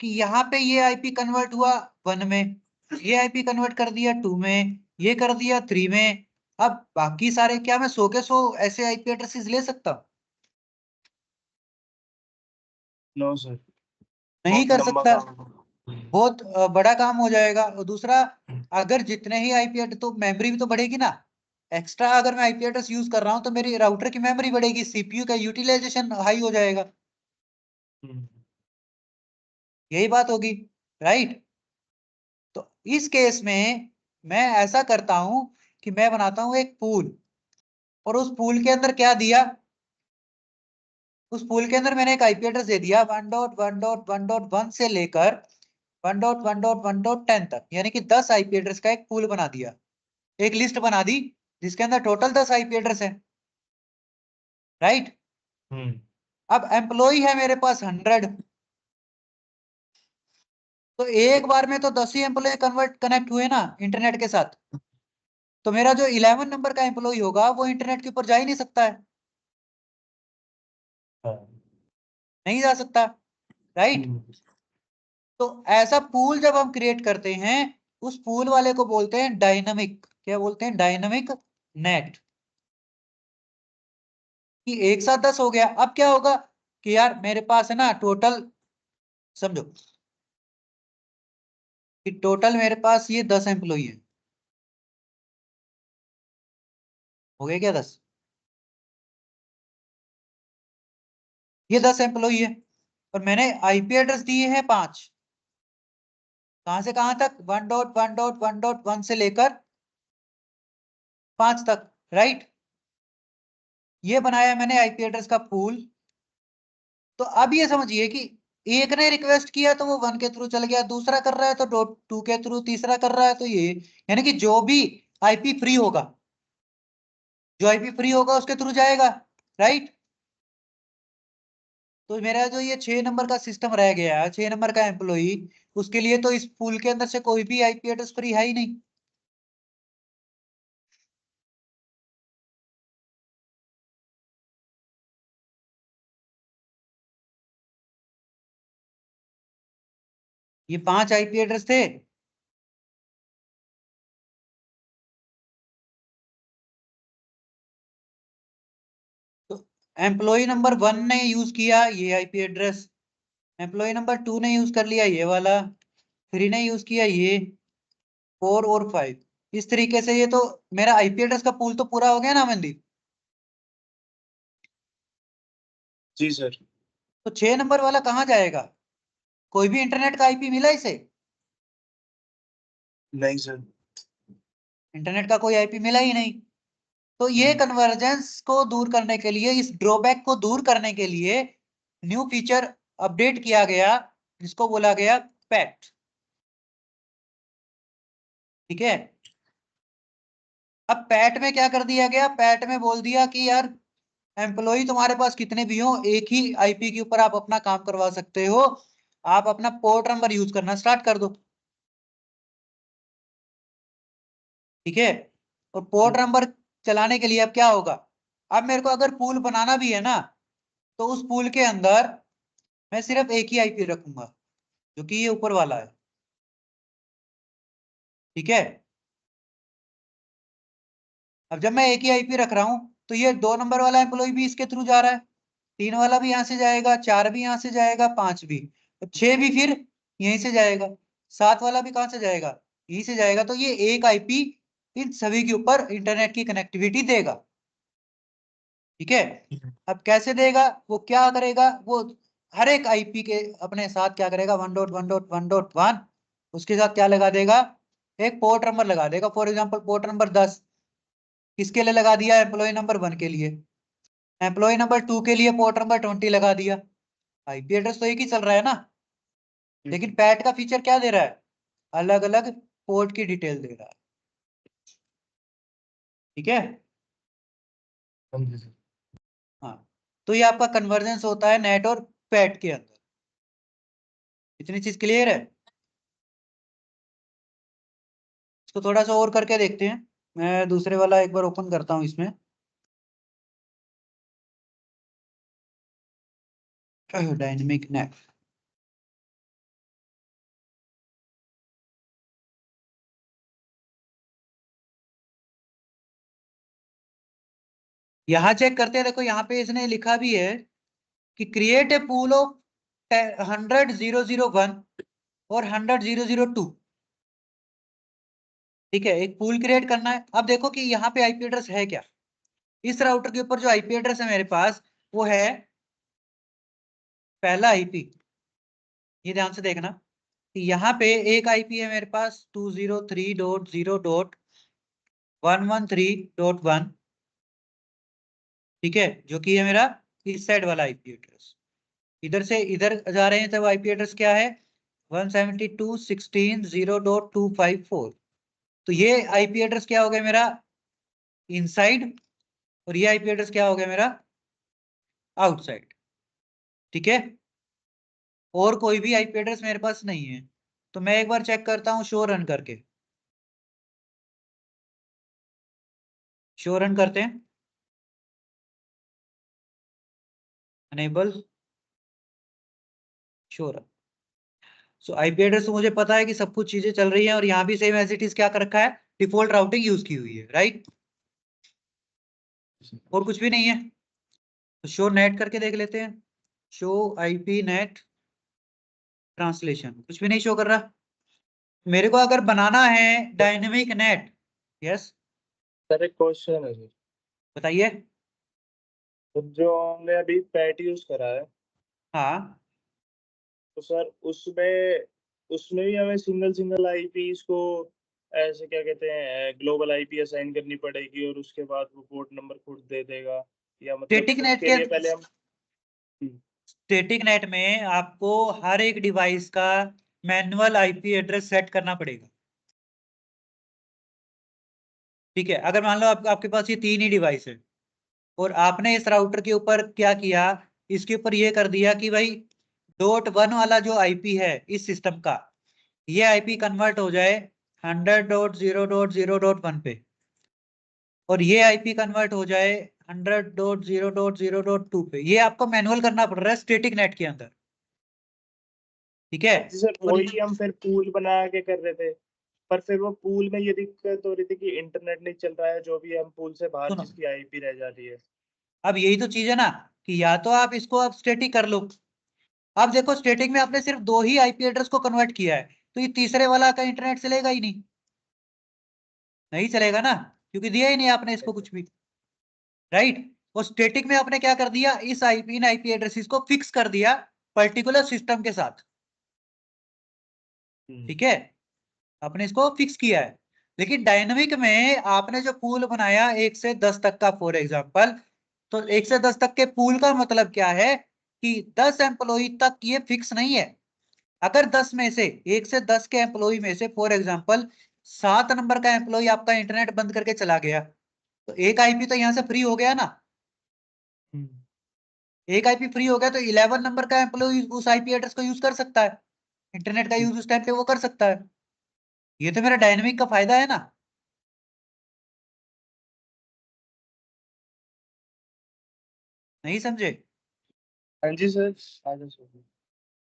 कि यहाँ पे ये आईपी कन्वर्ट हुआ 1 में, ये आईपी कन्वर्ट कर दिया 2 में, ये कर दिया 3 में। अब बाकी सारे क्या मैं 100 के 100 ऐसे आईपी एड्रेसेस ले सकता हूँ? No sir. नहीं बहुत कर लंबा सकता। काम है। बहुत बड़ा काम हो जाएगा। और दूसरा, अगर जितने ही आईपी एड्रेस, तो मेमोरी भी तो बढ़ेगी ना। एक्स्ट्रा अगर मैं आईपी एड्रेस यूज कर रहा हूँ तो मेरी राउटर की मेमोरी बढ़ेगी, सीपीयू का यूटिलाइजेशन हाई हो जाएगा। हम्म, यही बात होगी, राइट। तो इस केस में मैं ऐसा करता हूं कि मैं बनाता हूं एक पूल, और उस पूल के अंदर क्या दिया? उस पूल के अंदर मैंने एक आईपी एड्रेस दे दिया 1.1.1.1 से लेकर 1.1.1.10 तक, यानी कि 10 आईपी एड्रेस का एक पूल बना दिया, एक लिस्ट बना दी जिसके अंदर टोटल 10 आईपी एड्रेस है, राइट। हम्म, अब एम्प्लॉय है मेरे पास 100, तो एक बार में तो 10 ही एम्प्लॉय कनेक्ट हुए ना इंटरनेट के साथ। तो मेरा जो 11 नंबर का एम्प्लॉय होगा वो इंटरनेट के ऊपर जा ही नहीं सकता है, हाँ, नहीं जा सकता, राइट। हम्म, तो ऐसा पूल जब हम क्रिएट करते हैं, उस पूल वाले को बोलते हैं डायनामिक, क्या बोलते हैं? Dynamic net. कि एक साथ 10 हो गया। अब क्या होगा कि यार मेरे पास है ना टोटल, समझो कि टोटल मेरे पास ये 10 एम्प्लॉई है। हो गए क्या 10? ये 10 एम्प्लॉई है और मैंने आईपी एड्रेस दिए हैं 5। कहां से कहां तक? 1.1.1.1 से लेकर 5 तक, राइट। ये बनाया मैंने आईपी एड्रेस का पूल। तो अब ये समझिए कि एक ने रिक्वेस्ट किया तो वो 1 के थ्रू चल गया, दूसरा कर रहा है तो 2 के थ्रू, तीसरा कर रहा है तो ये, यानी कि जो भी आईपी फ्री होगा, जो आईपी फ्री होगा उसके थ्रू जाएगा, राइट। तो मेरा जो ये 6 नंबर का सिस्टम रह गया, 6 नंबर का एम्प्लॉई, उसके लिए तो इस पूल के अंदर से कोई भी आईपी एड्रेस फ्री है ही नहीं। ये 5 आईपी एड्रेस थे। तो एम्प्लॉय नंबर 1 ने यूज किया ये आईपी एड्रेस, एम्प्लॉय नंबर 2 ने यूज कर लिया ये वाला, 3 ने यूज किया ये, 4 और 5। इस तरीके से ये तो मेरा आईपी एड्रेस का पूल तो पूरा हो गया ना मनदीप। जी सर। तो 6 नंबर वाला कहाँ जाएगा? कोई भी इंटरनेट का आईपी मिला इसे? नहीं सर। इंटरनेट का कोई आईपी मिला ही नहीं। तो ये कन्वर्जेंस को दूर करने के लिए, इस ड्रॉबैक को दूर करने के लिए न्यू फीचर अपडेट किया गया, जिसको बोला गया पैट। ठीक है। अब पैट में क्या कर दिया गया? पैट में बोल दिया कि यार एम्प्लॉय तुम्हारे पास कितने भी हो, एक ही आईपी के ऊपर आप अपना काम करवा सकते हो, आप अपना पोर्ट नंबर यूज करना स्टार्ट कर दो। ठीक है। और पोर्ट नंबर चलाने के लिए अब क्या होगा? अब मेरे को अगर पूल बनाना भी है ना, तो उस पूल के अंदर मैं सिर्फ एक ही आईपी रखूंगा, जो कि ये ऊपर वाला है। ठीक है। अब जब मैं एक ही आईपी रख रहा हूं, तो ये 2 नंबर वाला एम्प्लॉय भी इसके थ्रू जा रहा है, 3 वाला भी यहां से जाएगा, 4 भी यहां से जाएगा, 5 भी, 6 भी फिर यहीं से जाएगा, 7 वाला भी कहां से जाएगा? यहीं से जाएगा। तो ये एक आईपी इन सभी के ऊपर इंटरनेट की कनेक्टिविटी देगा। ठीक है। अब कैसे देगा? वो क्या करेगा? वो हर एक आईपी के अपने साथ क्या करेगा? 1.1.1.1 उसके साथ क्या लगा देगा? एक पोर्ट नंबर लगा देगा। फॉर एग्जांपल पोर्ट नंबर 10 किसके लिए लगा दिया? एम्प्लॉय नंबर 1 के लिए। एम्प्लॉय नंबर 2 के लिए पोर्ट नंबर 20 लगा दिया। आईपी एड्रेस तो एक ही चल रहा है ना, लेकिन पैट का फीचर क्या दे रहा है? अलग अलग पोर्ट की डिटेल दे रहा है। ठीक है। हाँ। तो ये आपका कन्वर्जेंस होता है नेट और पैट के अंदर। इतनी चीज क्लियर है? इसको थोड़ा सा और करके देखते हैं। मैं दूसरे वाला एक बार ओपन करता हूँ इसमें। Dynamic net. यहाँ चेक करते हैं। देखो यहाँ पे इसने लिखा भी है कि क्रिएट ए पूल ऑफ 100,001 और 100,002। ठीक है, एक पूल क्रिएट करना है। अब देखो कि यहाँ पे आईपी एड्रेस है क्या। इस राउटर के ऊपर जो आईपी एड्रेस है मेरे पास, वो है पहला आईपी। ये ध्यान से देखना कि यहाँ पे एक आईपी है मेरे पास 203.0.113.1। ठीक है, जो कि है मेरा इस साइड वाला आईपी एड्रेस। इधर से इधर जा रहे हैं तब आईपी एड्रेस क्या है? 172.16.0.254। तो ये आईपी एड्रेस क्या हो गया मेरा? इनसाइड। और ये आईपी एड्रेस क्या हो गया मेरा? आउटसाइड। ठीक है। और कोई भी आईपी एड्रेस मेरे पास नहीं है। तो मैं एक बार चेक करता हूँ शो रन करके। शो रन करते हैं। Enable show run. So IP address तो मुझे पता है कि सब कुछ चीजें चल रही हैं और यहाँ भी सेम एज इट इज क्या कर रखा है, डिफॉल्ट राउटिंग यूज की हुई है, राइट। और कुछ भी नहीं है। तो शो नेट करके देख लेते हैं, शो आईपी नेट ट्रांसलेशन, कुछ भी नहीं शो कर रहा। मेरे को अगर बनाना है डायनेमिक नेट, यस सर एक क्वेश्चन है सर। बताइए। तो जो हमने अभी पैट यूज करा है, हाँ तो सर उसमें उसमें भी हमें सिंगल सिंगल आईपीस को ऐसे क्या कहते हैं ग्लोबल आईपी असाइन करनी पड़ेगी और उसके बाद वो पोर्ट नंबर खुद दे देगा, या मतलब स्टैटिक नेट उसके लिए पहले हम स्टैटिक नेट में आपको हर एक डिवाइस का मैनुअल आईपी एड्रेस सेट करना पड़ेगा। ठीक है, अगर मान लो आपके पास ये 3 ही डिवाइस है और आपने इस राउटर के ऊपर क्या किया, इसके ऊपर ये कर दिया कि भाई .1 वाला जो आईपी है इस सिस्टम का, ये आईपी कन्वर्ट हो जाए 100.0.0.1 पे, और ये आईपी कन्वर्ट हो जाए 100.0.0.2 पे। ये आपको मैनुअल करना पड़ रहा है स्टैटिक नेट के अंदर, ठीक है। सर और वही हम फिर पूल बना के कर रहे थे, पर फिर वो पूल में ये दिक्कत हो रही थी कि इंटरनेट नहीं चल रहा है, जो भी हम पूल से बाहर सुनो, जिसकी आईपी रह जा रही है। अब यही तो चीज है ना कि या तो आप इसको अब स्टैटिक कर लो। अब देखो स्टैटिक में आपने सिर्फ 2 ही आईपी एड्रेस को कन्वर्ट किया है, तो ये तीसरे वाला का इंटरनेट चलेगा ही नहीं, नहीं चलेगा ना, क्योंकि दिया ही नहीं आपने इसको कुछ भी, राइट। और स्टैटिक में आपने क्या कर दिया, इस आईपी इन आईपी एड्रेसेस को फिक्स कर दिया पर्टिकुलर सिस्टम के साथ, ठीक है, आपने इसको फिक्स किया है। लेकिन डायनेमिक में आपने जो पूल बनाया 1 से 10 तक का फॉर एग्जांपल, तो 1 से 10 तक के पूल का मतलब क्या है कि 10 एम्प्लॉई तक ये फिक्स नहीं है। अगर 10 में से 1 से 10 के एम्प्लॉई में से फॉर एग्जांपल 7 नंबर का एम्प्लॉई आपका इंटरनेट बंद करके चला गया, तो एक आईपी तो यहाँ से फ्री हो गया ना, एक आईपी फ्री हो गया, तो 11 नंबर का एम्प्लॉय उस आईपी एड्रेस को यूज कर सकता है, इंटरनेट का यूज उस टाइम पे वो कर सकता है। ये तो मेरा डायनेमिक का फायदा है ना। नहीं समझे? हाँ जी सर, आगे सर।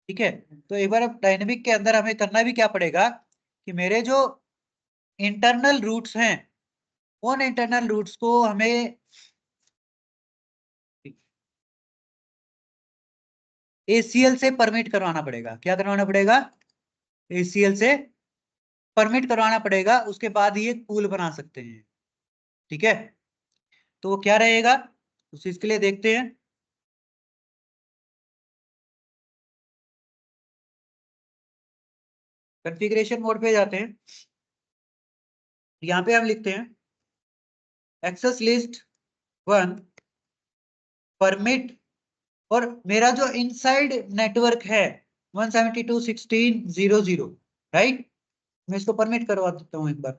ठीक है, तो एक बार अब डायनेमिक के अंदर हमें करना भी क्या पड़ेगा कि मेरे जो इंटरनल रूट्स हैं, उन इंटरनल रूट्स को हमें ACL से परमिट करवाना पड़ेगा। क्या करवाना पड़ेगा? ACL से परमिट करवाना पड़ेगा, उसके बाद ही एक पूल बना सकते हैं, ठीक है। तो वो क्या रहेगा उस चीज के लिए देखते हैं। कॉन्फ़िगरेशन मोड पे जाते हैं, यहाँ पे हम लिखते हैं एक्सेस लिस्ट 1 परमिट, और मेरा जो इनसाइड नेटवर्क है 172.16.0.0, राइट, मैं इसको परमिट करवा देता हूँ एक बार,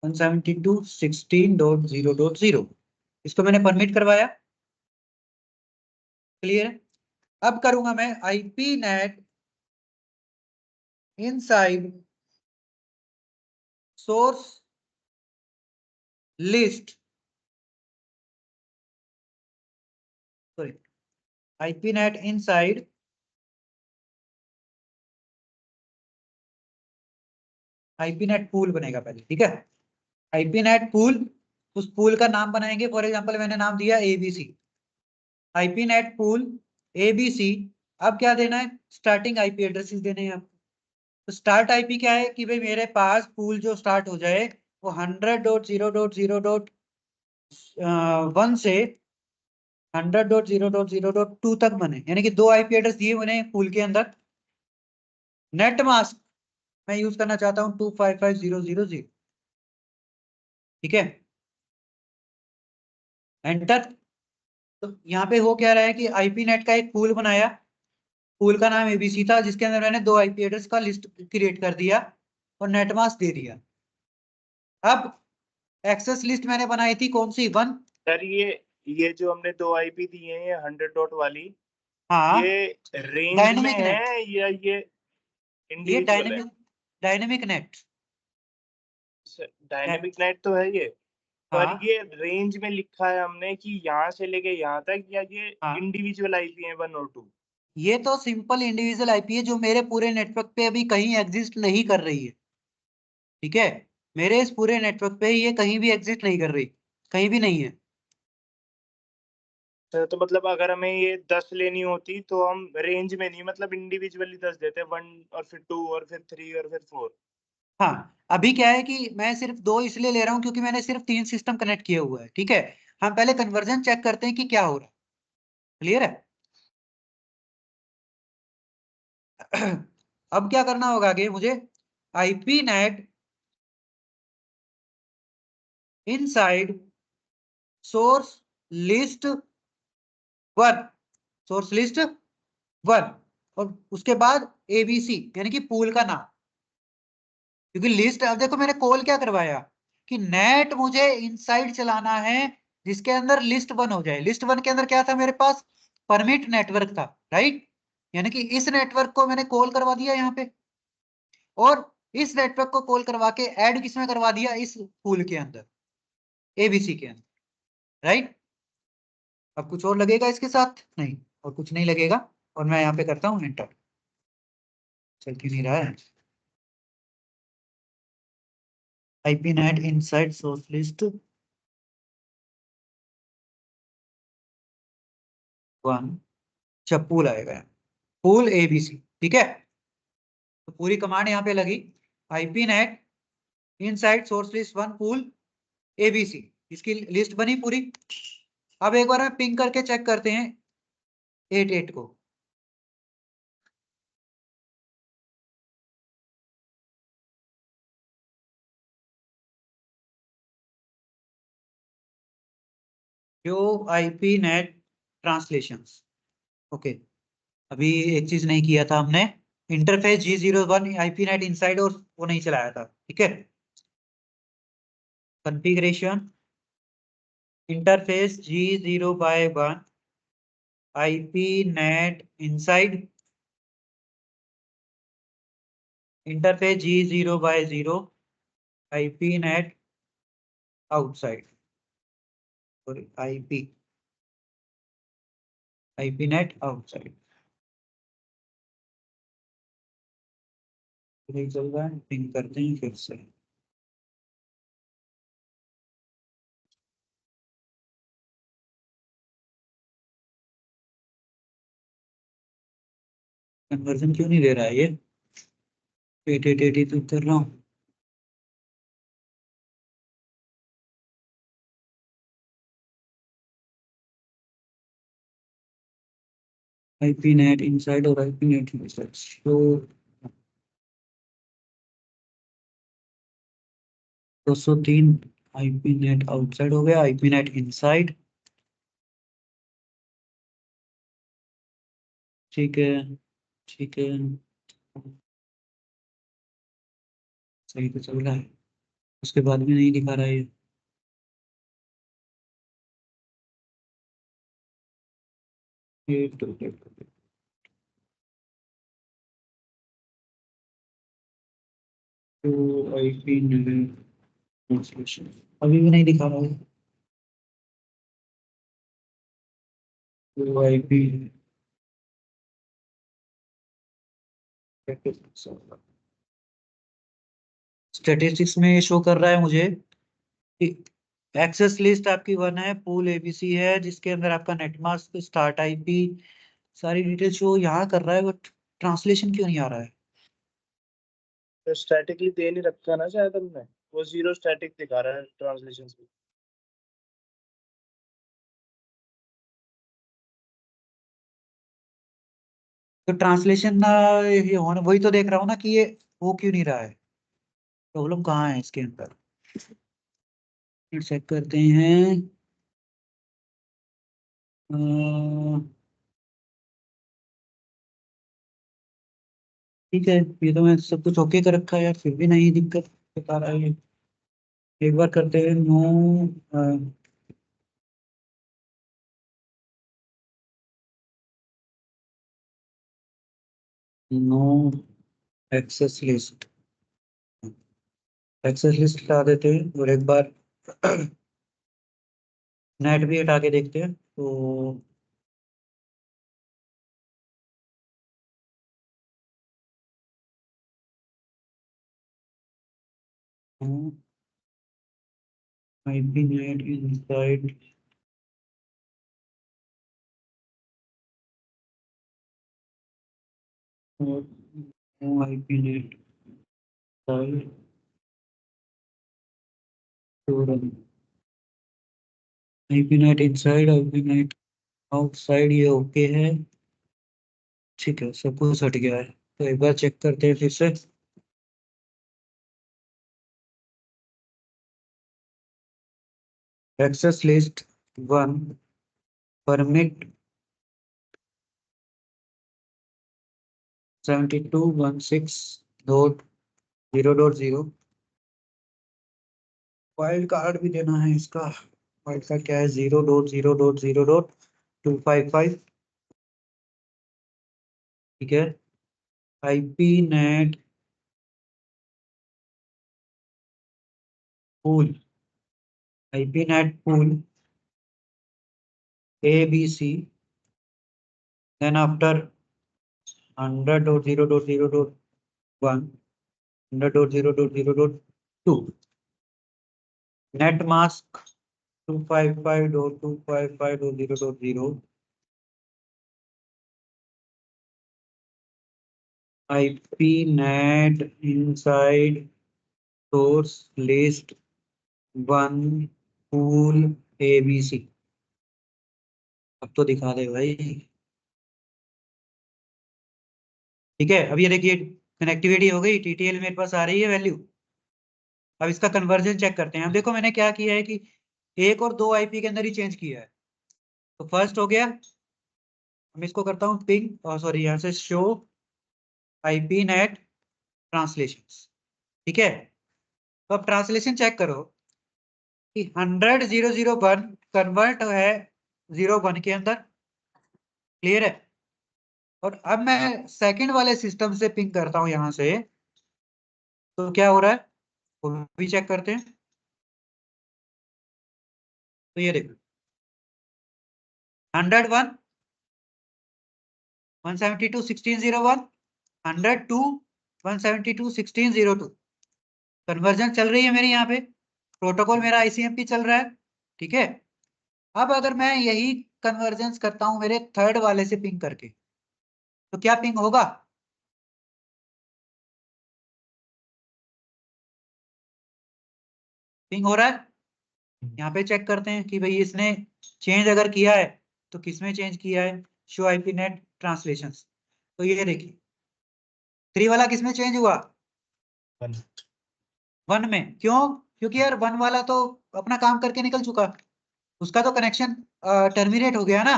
172.16.0.0 इसको मैंने परमिट करवाया, क्लियर है। अब करूंगा मैं IP net inside source list, sorry, IP net inside IP net pool बनेगा पहले, ठीक है। आईपी नेट पूल, उस पूल का नाम बनाएंगे, फॉर एग्जांपल मैंने नाम दिया ABC, IP net pool ABC. अब क्या देना है, स्टार्टिंग आईपी एड्रेसेस देने हैं आपको। तो स्टार्ट आईपी क्या है कि भाई मेरे पास पूल जो स्टार्ट हो जाए वो 100.0.0.1 से 100.0.0.2 तक बने, यानी कि 2 आईपी एड्रेस दिए बने पूल के अंदर। नेट मास्क मैं यूज करना चाहता हूँ 255.0.0.0, ठीक है, एंटर। तो यहाँ पे हो क्या रहा है कि आईपी नेट का एक पूल बनाया, पूल का नाम एबीसी था, जिसके अंदर मैंने 2 आईपी एड्रेस का लिस्ट क्रिएट कर दिया और नेट मास्क दे दिया। अब एक्सेस लिस्ट मैंने बनाई थी कौन सी, 1। सर ये जो हमने 2 आईपी दी है, ये 100 डॉट वाली, हाँ, ये रेंज में डायनेमिक नेट, है या ये ये इंडिविजुअल है? डायनेमिक नेट, डायनेमिक नेट तो है ये, पर हाँ ये रेंज में लिखा है हमने कि यहाँ से लेके यहाँ तक, या ये हाँ, इंडिविजुअल आईपी है 1 और 2? ये तो सिंपल इंडिविजुअल आईपी है जो मेरे पूरे नेटवर्क पे अभी कहीं एग्जिस्ट नहीं कर रही है। ठीक है, मेरे इस पूरे नेटवर्क पे ये कहीं भी एग्जिस्ट नहीं कर रही, कहीं भी नहीं है। तो मतलब अगर हमें ये 10 लेनी होती तो हम रेंज में नहीं, मतलब इंडिविजुअली 10 देते, 1 और फिर 2 और फिर 3 और फिर 4। हाँ, अभी क्या है कि मैं सिर्फ 2 इसलिए ले रहा हूँ क्योंकि मैंने सिर्फ 3 सिस्टम कनेक्ट किए हुआ है। ठीक है, हम पहले कन्वर्जन चेक करते हैं कि क्या हो रहा है। क्लियर है? अब क्या करना होगा आगे मुझे, IP net inside source list 1, source list 1, और उसके बाद एबीसी यानी कि पूल का नाम। क्योंकि लिस्ट, अब देखो मैंने कॉल क्या करवाया कि नेट मुझे इनसाइड चलाना है जिसके अंदर लिस्ट 1 हो जाए। लिस्ट 1 के अंदर क्या था मेरे पास, परमिट नेटवर्क था, राइट। यानी कि इस नेटवर्क को मैंने कॉल करवा दिया यहाँ पे, और इस नेटवर्क को कॉल करवा के ऐड किसमें करवा दिया, इस पूल के अंदर, एबीसी के अंदर, राइट। अब कुछ और लगेगा इसके साथ? नहीं, और कुछ नहीं लगेगा। और मैं यहाँ पे करता हूँ एंटर, चल क्यों नहीं रहा है। IP net inside source list 1, अच्छा पूल आएगा, पूल एबीसी। ठीक है, तो पूरी कमांड यहाँ पे लगी, IP net inside source list 1 pool ABC, इसकी लिस्ट बनी पूरी। अब एक बार मैं पिंग करके चेक करते हैं 88 को। जो आईपी नेट ट्रांसलेशंस, ओके। अभी एक चीज नहीं किया था हमने, interface G01 IP net inside, और वो नहीं चलाया था। ठीक है, configuration interface G0/1 IP net inside, interface G0/0 IP net outside, sorry IP net outside. नहीं चल रहा है, पिंग करते हैं फिर से। कन्वर्जन क्यों नहीं दे रहा है ये, 888 तो कर रहा हूँ। आईपी नेट इनसाइड और आईपी नेट आउटसाइड, तो 203 आईपी नेट आउटसाइड हो गया, आईपी नेट इनसाइड। ठीक है, ठीक है, सही तो चल रहा है, उसके बाद भी नहीं दिखा रहा है ये तो आईपी नेट ट्रांसलेशन अभी भी नहीं दिखा रहा है। तो आईपी स्टैटिस्टिक्स में शो कर रहा है मुझे कि एक्सेस लिस्ट आपकी 1 है, पूल एबीसी है जिसके अंदर आपका नेटमास्क स्टार्ट आईपी सारी डिटेल शो यहाँ कर रहा है, बट ट्रांसलेशन क्यों नहीं आ रहा है। तो स्टैटिकली दे नहीं रखा ना शायद हमने, वो 0 स्टैटिक दिखा रहा है ट्रांसलेशन में। तो ट्रांसलेशन ये होना, वही तो देख रहा हूँ ना कि ये हो क्यों नहीं रहा है, प्रॉब्लम कहाँ है इसके अंदर। चेक करते हैं, ठीक है, ये तो मैं सब कुछ ओके कर रखा है यार, फिर भी नहीं दिक्कत बता रहा है ये। एक बार करते हैं no, no access list, access list हटा देते हैं और एक बार नेट भी हटा के देखते हैं। तो IP net inside IP net inside IP net inside IP net outside, ये ओके है, ठीक है, सब कुछ हट गया है। तो एक बार चेक करते हैं फिर से। Access list 1 permit 7216.0.0। Wild card भी देना है इसका। वाइल्ड कार्ड क्या है? 0.0.0.255, ठीक है। IP net pool, IP net pool ABC, then after 100.0.0.1 100.0.0.2 net mask 255.255.0.0 IP net inside source list 1 pool ABC। अब तो दिखा दे भाई। ठीक है, अब ये देखिए कनेक्टिविटी हो गई, TTL मेरे पास आ रही है वैल्यू। अब इसका कन्वर्जन चेक करते हैं। अब देखो मैंने क्या किया है कि एक और दो IP के अंदर ही चेंज किया है। तो फर्स्ट हो गया, मैं इसको करता हूँ पिंग, और सॉरी यहाँ से शो IP नेट ट्रांसलेशन, ठीक है। तो अब ट्रांसलेशन चेक करो कि 100.0.0.1 कन्वर्ट है 0.1 के अंदर, क्लियर है। और अब मैं सेकंड वाले सिस्टम से पिंग करता हूं यहां से, तो क्या हो रहा है वो भी चेक करते हैं। तो ये देखो 101 172.16.01 102 172.16.02 कन्वर्जन चल रही है मेरी यहाँ पे, प्रोटोकॉल मेरा ICMP चल रहा है, ठीक है। अब अगर मैं यही कन्वर्जेंस करता हूं मेरे थर्ड वाले से पिंग करके, तो क्या पिंग होगा? पिंग हो रहा है। यहाँ पे चेक करते हैं कि भाई इसने चेंज अगर किया है तो किसमें चेंज किया है, शो IP नेट ट्रांसलेशन। तो ये देखिए 3 वाला किसमें चेंज हुआ? 1 में। क्यों? क्योंकि यार 1 वाला तो अपना काम करके निकल चुका, उसका तो कनेक्शन टर्मिनेट हो गया ना,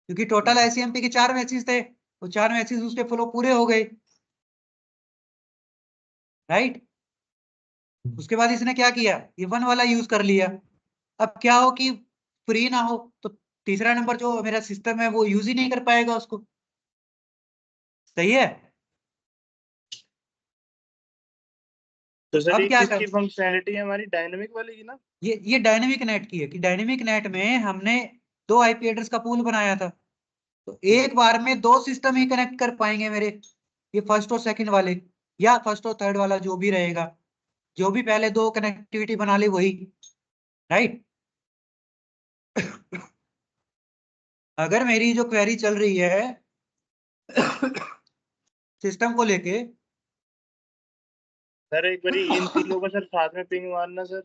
क्योंकि टोटल ICMP के 4 मैसेज थे, वो 4 मैसेज उसके फ्लो पूरे हो गए, राइट। उसके बाद इसने क्या किया, ये 1 वाला यूज कर लिया। अब क्या हो कि फ्री ना हो तो तीसरा नंबर जो मेरा सिस्टम है वो यूज ही नहीं कर पाएगा उसको, सही है। तो सर अब ये क्या किसकी कर, फंक्शनैलिटी है हमारी, डायनेमिक वाली की ना? ये डायनेमिक नेट की है कि डायनेमिक नेट में हमने 2 IP एड्रेस का पूल बनाया था, तो एक बार में 2 सिस्टम ही कनेक्ट कर पाएंगे मेरे, ये फर्स्ट और सेकंड वाले, या फर्स्ट और थर्ड वाला जो भी रहेगा, जो भी पहले 2 कनेक्टिविटी बना ली वही, राइट। अगर मेरी जो क्वेरी चल रही है सिस्टम को लेके, सर एक बारी इन तीनों को सर साथ में पिंग मारना सर,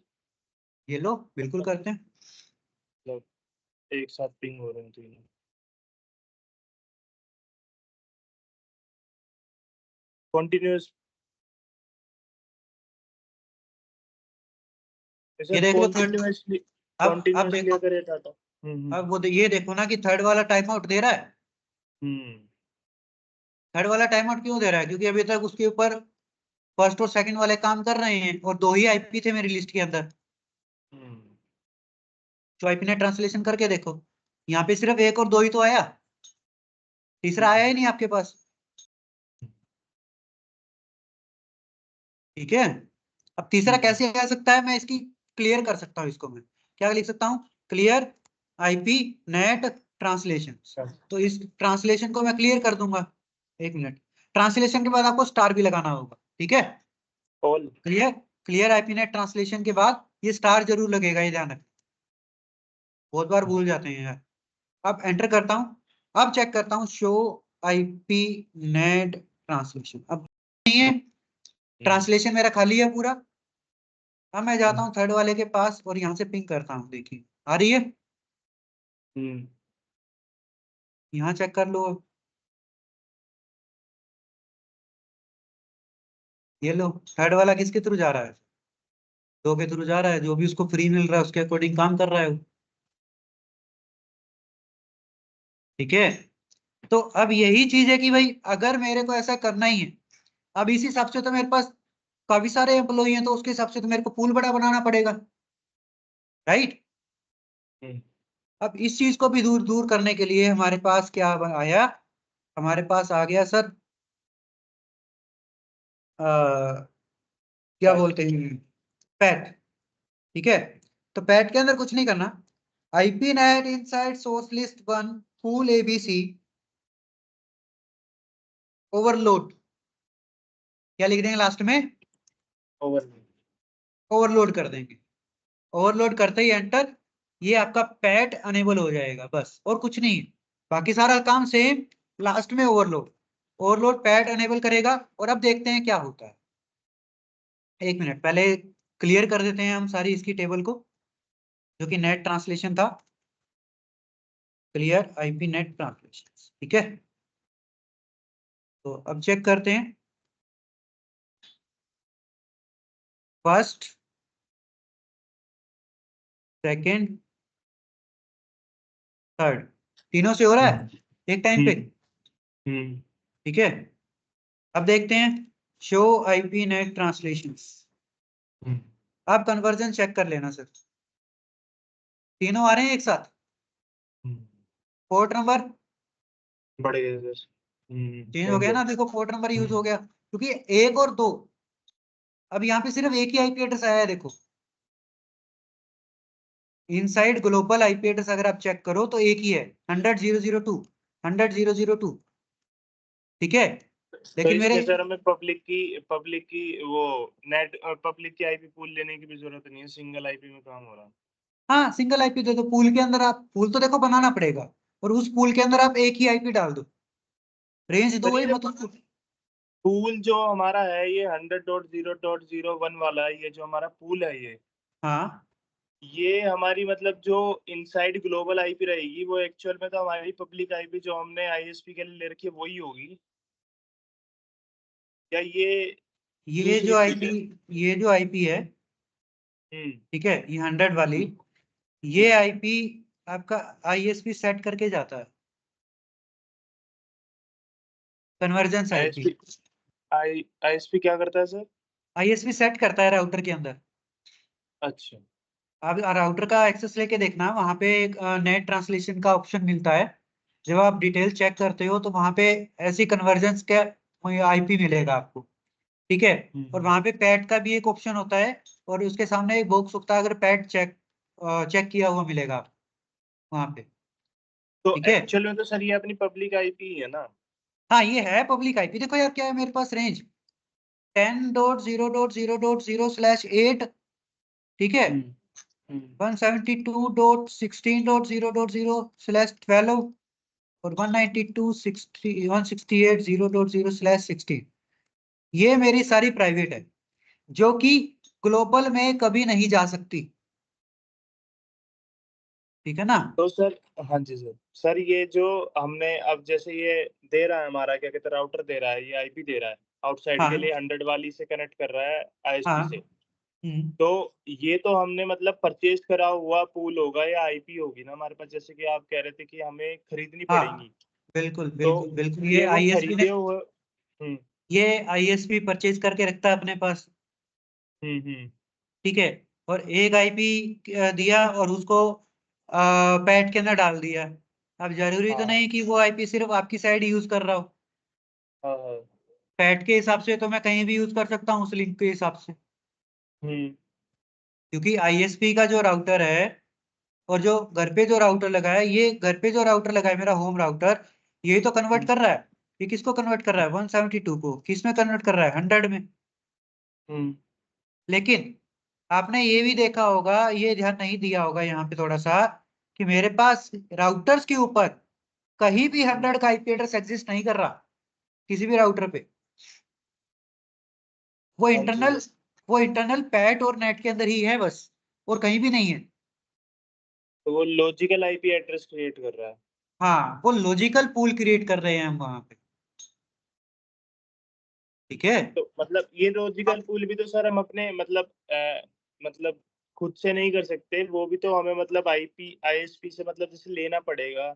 ये लो बिल्कुल करते हैं। मतलब एक साथ पिंग हो रहे हैं तीनों। कंटिन्यूअस ये सर, देख लो थर्ड, कंटिन्यूअसली अब कंटिन्यूअसली देखो, अगर ये डाटा अब वो ये देखो ना कि थर्ड वाला टाइम आउट दे रहा है। हम्म थर्ड वाला टाइम आउट क्यों दे रहा है? क्योंकि अभी तक उसके ऊपर फर्स्ट और सेकंड वाले काम कर रहे हैं, और 2 ही IP थे मेरी लिस्ट के अंदर। हम्म जो IP ने ट्रांसलेशन करके देखो, यहाँ पे सिर्फ 1 और 2 ही तो आया, तीसरा आया ही नहीं आपके पास, ठीक है। अब तीसरा कैसे आ सकता है, मैं इसकी क्लियर कर सकता हूँ इसको। मैं क्या लिख सकता हूँ, क्लियर IP नेट ट्रांसलेशन। तो इस ट्रांसलेशन को मैं क्लियर कर दूंगा। 1 मिनट, ट्रांसलेशन के बाद आपको स्टार भी लगाना होगा, ठीक है। ऑल क्लियर, क्लियर आईपीनेट ट्रांसलेशन के बाद ये स्टार जरूर लगेगा, ये ध्यान रखें, बहुत बार भूल जाते हैं यार। अब एंटर करता हूं, अब चेक करता हूं शो आईपी नेट ट्रांसलेशन, अब नहीं है, ट्रांसलेशन मेरा खाली है पूरा। अब मैं जाता हूं थर्ड वाले के पास और यहाँ से पिंग करता हूं, देखिए आ रही है, यहाँ चेक कर लो। ये लो, थर्ड वाला किसके थ्रू जा रहा है, दो के थ्रू जा रहा है, जो भी उसको फ्री मिल रहा है उसके अकॉर्डिंग काम कर रहा है वो। ठीक है, तो अब यही चीज है कि भाई अगर मेरे को ऐसा करना ही है, अब इस हिसाब से तो मेरे पास काफी सारे एम्प्लॉई हैं, तो उसके हिसाब से तो मेरे को पूल बड़ा बनाना पड़ेगा, राइट। अब इस चीज को भी दूर दूर करने के लिए हमारे पास क्या आया, हमारे पास आ गया सर क्या बोलते हैं, पैट। ठीक है, तो पैट के अंदर कुछ नहीं करना, IP net inside source list 1 pool ABC overload, क्या लिख देंगे लास्ट में, ओवरलोड कर देंगे। ओवरलोड करते ही एंटर, ये आपका पैट अनेबल हो जाएगा बस, और कुछ नहीं है, बाकी सारा काम सेम, लास्ट में ओवरलोड, ओवरलोड पैट अनेबल करेगा। और अब देखते हैं क्या होता है, एक मिनट पहले क्लियर कर देते हैं हम सारी इसकी टेबल को, जो कि नेट ट्रांसलेशन था, क्लियर आईपी नेट ट्रांसलेशन। ठीक है, तो अब चेक करते हैं, फर्स्ट सेकंड थर्ड, तीनों से हो रहा है एक टाइम पे। ठीक है, अब देखते हैं शो आईपी नेट ट्रांसलेशन, आप कन्वर्जन चेक कर लेना सर, तीनों आ रहे हैं एक साथ, पोर्ट नंबर बढ़िया सर। चेंज हो गया ना, देखो पोर्ट नंबर यूज हो गया, क्योंकि एक और दो, अब यहाँ पे सिर्फ एक ही आईपी एड्रेस आया है, देखो इनसाइड ग्लोबल आईपी एड्रेस अगर आप चेक करो तो एक ही है, 100.0.0.2 100.0.0.2। ठीक है, तो लेकिन मेरे इसमें सर हमें पब्लिक की वो नेट पब्लिक की आईपी पूल लेने की भी जरूरत नहीं है, सिंगल आईपी में काम हो रहा है। हाँ सिंगल आईपी दे दो, पूल के अंदर आप पूल तो देखो बनाना पड़ेगा, और उस पूल के अंदर आप एक ही आईपी डाल दो, रेंज दो सर ही ये मत उसको। पूल जो हमारा है ये 100.0.01 वाला है, ये जो हमारा पूल है हाँ ये हमारी मतलब जो इनसाइड ग्लोबल आईपी रहेगी वो एक्चुअल में तो हमारी पब्लिक आईपी जो हमने आईएसपी के लिए ले रखी है वही होगी, या ये ये दूसरी जो चीज आईपी, है? ये जो आईपी है, हम्म ठीक है, ये 100 वाली, ये आईपी आपका आईएसपी सेट करके जाता है, कन्वर्जेंस आईपी, आईएसपी आईएसपी क्या करता है सर? आईएसपी सेट करता है राउटर के अंदर। अच्छा। आप राउटर का एक्सेस लेके देखना, वहां पे एक नेट ट्रांसलेशन का ऑप्शन मिलता है, जब आप डिटेल चेक करते हो तो वहां पे ऐसी कन्वर्जेंस का आईपी मिलेगा आपको। ठीक है, और वहां पे पैट का भी एक ऑप्शन होता है, और उसके सामने एक बॉक्स होता है, अगर पैट चेक चेक किया हुआ मिलेगा आपको वहां पे। तो ठीक है, एक्चुअल में तो सर ये अपनी पब्लिक आईपी है ना? हाँ ये है पब्लिक आईपी, देखो यार क्या है मेरे पास रेंज 10.0.0.0/8, ठीक है, हम्म हम्म 172.16.0.0/12 और 192.168.0.0/16, ये मेरी सारी प्राइवेट है, जो कि ग्लोबल में कभी नहीं जा सकती। ठीक है ना, तो सर, हाँ जी सर। सर ये जो हमने अब जैसे ये दे रहा है हमारा क्या कहते हैं राउटर दे रहा है, ये आईपी दे रहा है आउटसाइड के हाँ लिए 100 वाली से कनेक्ट कर रहा है आईएसपी हाँ से, हम्म, तो ये तो हमने मतलब परचेज करा हुआ पूल होगा या आईपी होगी ना हमारे पास, जैसे कि आप कह रहे थे कि हमें खरीदनी हाँ पड़ेंगी। बिल्कुल तो बिल्कुल बिल्कुल, ये वो खरीदे हुए। ये आईएसपी परचेज करके रखता है अपने पास। हम्म। ठीक है, और एक आईपी दिया और उसको पैट के अंदर डाल दिया, अब जरूरी तो हाँ नहीं कि वो आईपी सिर्फ आपकी साइड यूज कर रहा हो, हाँ हाँ। पैट के हिसाब से तो मैं कहीं भी यूज कर सकता हूँ उस लिंक के हिसाब से, हम्म क्योंकि आईएसपी का जो राउटर है और जो घर पे जो राउटर लगा है, ये घर पे जो राउटर लगा है मेरा होम राउटर, यही तो कन्वर्ट कर रहा है, ये किसको कन्वर्ट कर रहा है 172 को, किस में कन्वर्ट कर रहा है 100 में। हम्म लेकिन आपने ये भी देखा होगा, ये ध्यान नहीं दिया होगा यहाँ पे थोड़ा सा, कि मेरे पास राउटर्स के ऊपर कहीं भी 100 का आईपी एड्रेस एग्जिस्ट नहीं कर रहा किसी भी राउटर पे। वो हाँ जी। इंटरनल वो इंटरनल पैट और नेट के अंदर ही है बस, और कहीं भी नहीं है। तो वो लॉजिकल आईपी एड्रेस क्रिएट कर रहा है। हाँ, वो लॉजिकल पूल क्रिएट कर रहे हैं हम वहां पे, ठीक है। तो मतलब ये लॉजिकल पूल भी तो सर हम अपने मतलब खुद से नहीं कर सकते, वो भी तो हमें मतलब आईपी आईएसपी से मतलब जैसे लेना पड़ेगा,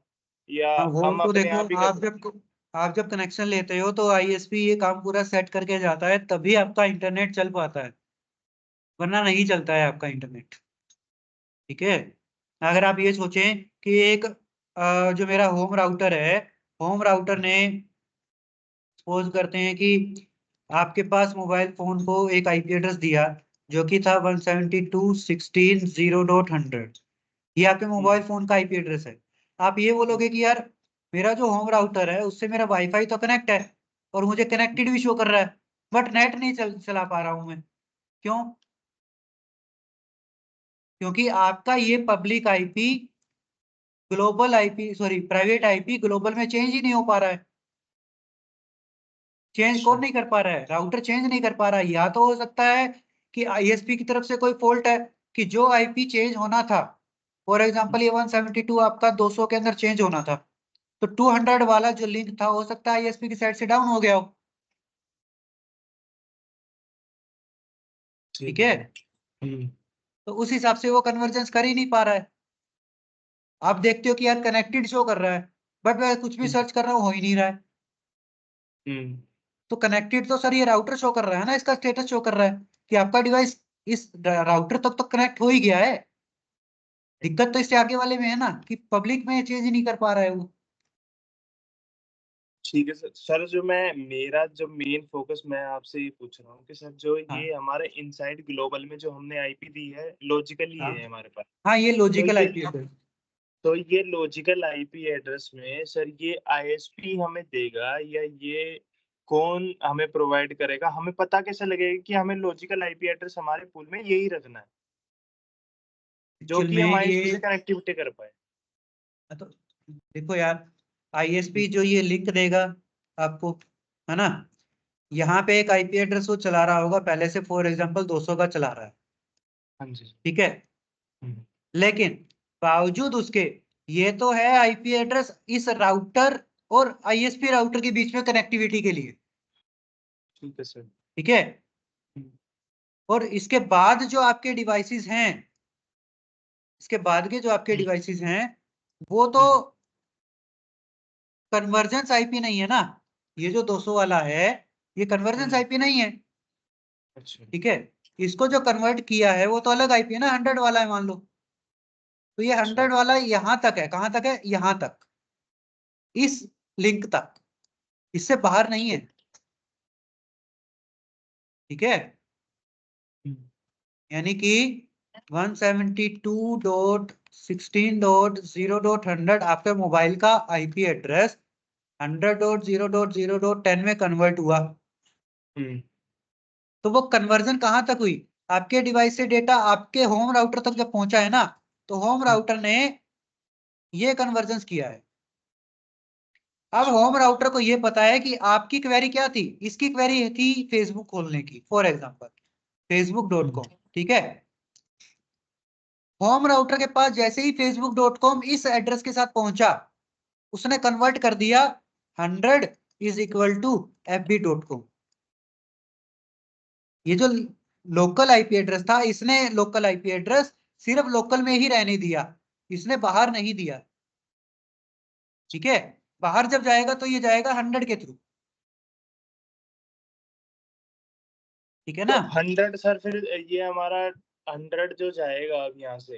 या हाँ, वो हम तो अपने देखो, आप ही कर सकते आप जब कनेक्शन लेते हो तो आईएसपी ये काम पूरा सेट करके जाता है, तभी आपका इंटरनेट चल पाता है, वरना नहीं चलता है आपका इंटरनेट, ठीक है। अगर आप ये सोचें कि एक जो मेरा होम राउटर है, होम राउटर ने, सपोज करते हैं कि आपके पास मोबाइल फोन को एक आईपी एड्रेस दिया जो कि था 172.16.0.100, ये आपके मोबाइल फोन का आईपी एड्रेस है। आप ये बोलोगे कि यार मेरा जो होम राउटर है उससे मेरा वाईफाई तो कनेक्ट है और मुझे कनेक्टेड भी शो कर रहा है, बट नेट नहीं चला पा रहा हूं मैं। क्यों? क्योंकि आपका ये public IP global IP, sorry private IP global में चेंज ही नहीं हो पा रहा है। चेंज कौन नहीं कर पा रहा है? राउटर चेंज नहीं कर पा रहा है। या तो हो सकता है कि आईएसपी की तरफ से कोई फॉल्ट है कि जो आईपी चेंज होना था, फॉर एग्जांपल ये 172 आपका 200 के अंदर चेंज होना था, तो 200 वाला जो लिंक था हो सकता है आईएसपी की साइड से डाउन हो गया हो, ठीक है। तो उस हिसाब से वो कन्वर्जेंस कर ही नहीं पा रहा है। आप देखते हो कि यार कनेक्टेड शो कर रहा है, बट मैं कुछ भी सर्च कर रहा हूँ हो ही नहीं रहा है। तो कनेक्टेड तो सर ये राउटर शो कर रहा है ना, इसका स्टेटस शो कर रहा है कि आपका डिवाइस इस राउटर तक तो कनेक्ट हो ही गया है। दिक्कत तो इससे आगे वाले में है ना, कि पब्लिक में चेंज ही नहीं कर पा रहा है वो। ठीक है सर। सर जो मैं मेरा जो मेन फोकस मैं आपसे ये पूछ रहा हूँ कि सर जो हाँ ये हमारे इनसाइड ग्लोबल में जो हमने आईपी दी है लॉजिकली हाँ है हमारे पास। हाँ, ये तो लॉजिकल ये आईपी है। तो ये लॉजिकल आईपी एड्रेस में सर ये आईएसपी हमें देगा, या ये कौन हमें प्रोवाइड करेगा? हमें पता कैसे लगेगा कि हमें लॉजिकल आईपी एड्रेस हमारे पूल में यही रखना है जो एक्चुअल कि में हम ये, आईएसपी से कनेक्टिविटी कर पाए? तो देखो यार, आईएसपी जो ये लिंक देगा आपको, है ना, यहाँ पे एक आईपी एड्रेस वो चला रहा होगा पहले से, फॉर एग्जांपल 200 का चला रहा है, हाँ जी। ठीक है। लेकिन बावजूद उसके ये तो है आईपी एड्रेस इस राउटर और आईएसपी राउटर के बीच में कनेक्टिविटी के लिए, ठीक है सर। ठीक है। और इसके बाद जो आपके डिवाइसेस हैं, इसके बाद के जो आपके डिवाइसेस हैं, वो तो कन्वर्जेंस आईपी नहीं है ना। ये जो 200 वाला है ये कन्वर्जेंस आईपी नहीं है, अच्छा। ठीक है। इसको जो कन्वर्ट किया है वो तो अलग आईपी है ना, 100 वाला है मान लो। तो ये अच्छा। 100 वाला यहाँ तक है, कहाँ तक है? यहाँ तक, इस लिंक तक, इससे बाहर नहीं है, ठीक है। यानी कि 172.16.0.100 आपके मोबाइल का आईपी एड्रेस 100.0.0.10 में कन्वर्ट हुआ। तो वो कन्वर्जन कहां तक हुई? आपके डिवाइस से डेटा आपके होम राउटर तक जब पहुंचा है ना, तो होम राउटर ने ये कन्वर्जन किया है। अब होम राउटर को ये पता है कि आपकी क्वेरी क्या थी। इसकी क्वेरी थी फेसबुक खोलने की, फॉर एग्जांपल facebook.com, ठीक है। होम राउटर के पास जैसे ही facebook.com इस एड्रेस के साथ पहुंचा, उसने कन्वर्ट कर दिया 100 = fb.com। ये जो लोकल आईपी एड्रेस था, इसने लोकल आईपी एड्रेस सिर्फ लोकल में ही रहने दिया, इसने बाहर नहीं दिया, ठीक है। बाहर जब जाएगा तो ये जाएगा 100 के थ्रू, ठीक है तो ना। 100 सर, फिर ये हमारा 100 जो जाएगा अब यहाँ से,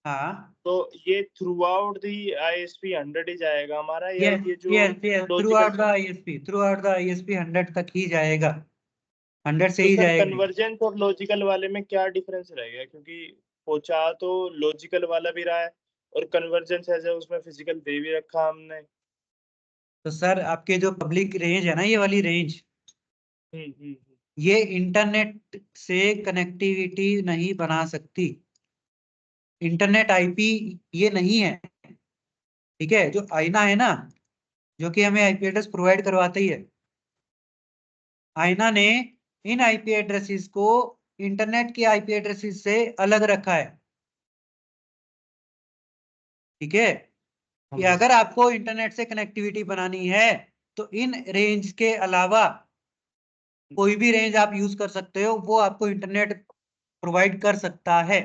हाँ, तो ये थ्रू आउट दी आईएसपी 100 ही जाएगा हमारा, या यस ये जो yes yes, through logical? Out the ISP, through out the ISP 100 तक ही जाएगा, 100 से तो ही सर जाएगी। कन्वर्जेंट और लॉजिकल वाले में क्या डिफरेंस रहेगा? क्योंकि पहुंचा तो लॉजिकल वाला भी रहा है, और कन्वर्जेंस है जो उसमें फिजिकल दे भी रखा हमने। तो सर आपके जो पब्लिक रेंज है ना, ये वाली रेंज, हम्म। ये इंटरनेट से कनेक्टिविटी नहीं बना सकती। इंटरनेट आईपी ये नहीं है, ठीक है। जो आईना है ना, जो कि हमें आईपी एड्रेस प्रोवाइड करवाता ही है, आईना ने इन आईपी एड्रेसेस को इंटरनेट के आईपी एड्रेसेस से अलग रखा है, ठीक है। कि अगर आपको इंटरनेट से कनेक्टिविटी बनानी है तो इन रेंज के अलावा कोई भी रेंज आप यूज कर सकते हो, वो आपको इंटरनेट प्रोवाइड कर सकता है।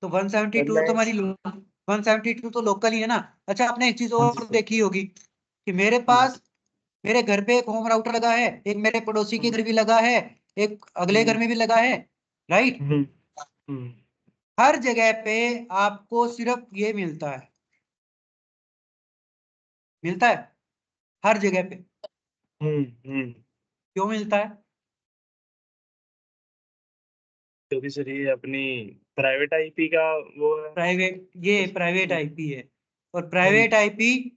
तो 172 तो हमारी 172 तो लोकल ही है ना। अच्छा, आपने एक चीज और देखी होगी कि मेरे पास मेरे घर पे एक होम राउटर लगा है, एक मेरे पड़ोसी के घर भी लगा है, एक अगले घर में भी लगा है, राइट। हर जगह पे आपको सिर्फ ये मिलता है, मिलता है हर जगह पे। क्यों मिलता है? क्योंकि सर ये अपनी प्राइवेट आईपी का वो है। ये प्राइवेट आईपी है, और प्राइवेट आईपी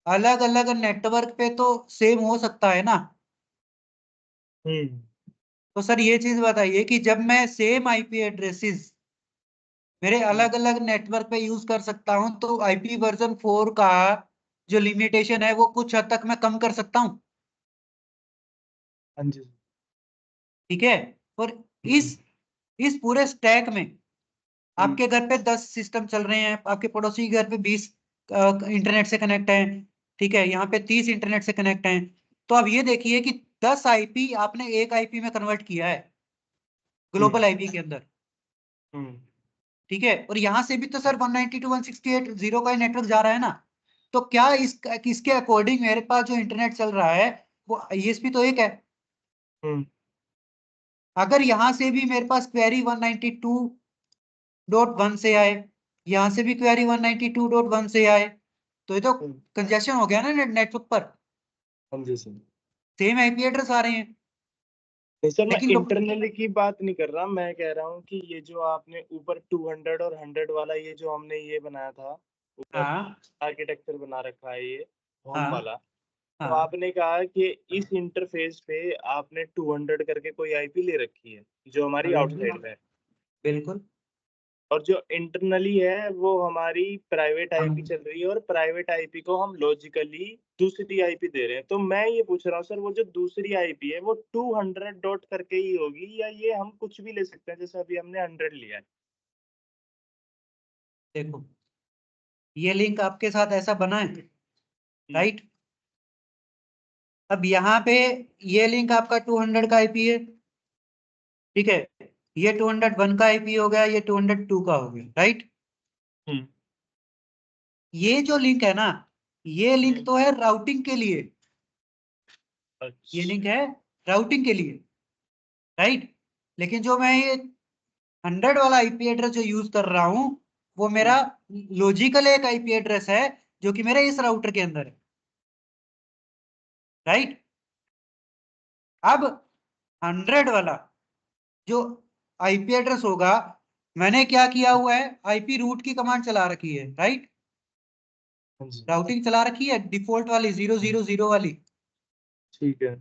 अलग अलग नेटवर्क पे तो सेम हो सकता है ना। तो सर ये चीज बताइए कि जब मैं सेम आईपी एड्रेसेस मेरे अलग अलग नेटवर्क पे यूज कर सकता हूं, तो आईपी वर्जन 4 का जो लिमिटेशन है वो कुछ हद तक मैं कम कर सकता हूं, हाँ जी। ठीक है। और इस पूरे स्टैक में आपके घर पे 10 सिस्टम चल रहे हैं, आपके पड़ोसी के घर पे 20 इंटरनेट से कनेक्ट हैं, ठीक है। यहाँ पे 30 इंटरनेट से कनेक्ट हैं। तो अब ये देखिए कि 10 आईपी आपने एक आईपी में कन्वर्ट किया है, ग्लोबल आईपी के अंदर, ठीक है। और यहाँ से भी तो सर 192.168.0 का नेटवर्क जा रहा है ना। तो क्या इसके अकॉर्डिंग मेरे पास जो इंटरनेट चल रहा है वो आईएसपी तो एक है। अगर यहाँ से भी मेरे पास क्वेरी 192.1 से आए, यहाँ से भी क्वेरी 192.1 से आए, तो ये तो कंजेशन हो गया ना नेटवर्क पर। हाँ जी सर। सेम आईपी एड्रेस आ रहे हैं, नहीं सर, मैं लेकिन इंटरनली की बात नहीं कर रहा, मैं कह रहा हूँ कि ये जो आपने ऊपर 200 और 100 वाला ये जो हमने ये बनाया था ऊपर हाँ आर्किटेक्चर बना रखा है ये होम हाँ वाला, तो हाँ आपने कहा कि इस इंटरफेस पे आपने 200 करके कोई आईपी ले रखी है जो हमारी आउटसाइड में है, बिल्कुल। और जो इंटरनली है वो हमारी प्राइवेट आईपी चल रही है, और प्राइवेट आईपी को हम लॉजिकली दूसरी आईपी दे रहे हैं। तो मैं ये पूछ रहा हूँ सर, वो जो दूसरी आईपी है वो 200 डॉट करके ही होगी, या ये हम कुछ भी ले सकते हैं जैसे अभी हमने 100 लिया है? देखो, ये लिंक आपके साथ ऐसा बना है, राइट। अब यहाँ पे ये लिंक आपका 200 का आईपी है, ठीक है। ये 201 का आईपी हो गया, ये 202 का हो गया, राइट। ये जो लिंक है ना, ये लिंक तो है राउटिंग के लिए, ये लिंक अच्छा। है राउटिंग के लिए, राइट। लेकिन जो मैं ये 100 वाला आईपी एड्रेस जो यूज कर रहा हूं, वो मेरा लॉजिकल एक आईपी एड्रेस है जो कि मेरे इस राउटर के अंदर है, राइट। अब 100 वाला जो आईपी एड्रेस होगा, मैंने क्या किया हुआ है, आईपी रूट की कमांड चला रखी है, राइट। हाँ जी। राउटिंग चला रखी है डिफॉल्ट वाली 000 वाली। ठीक है।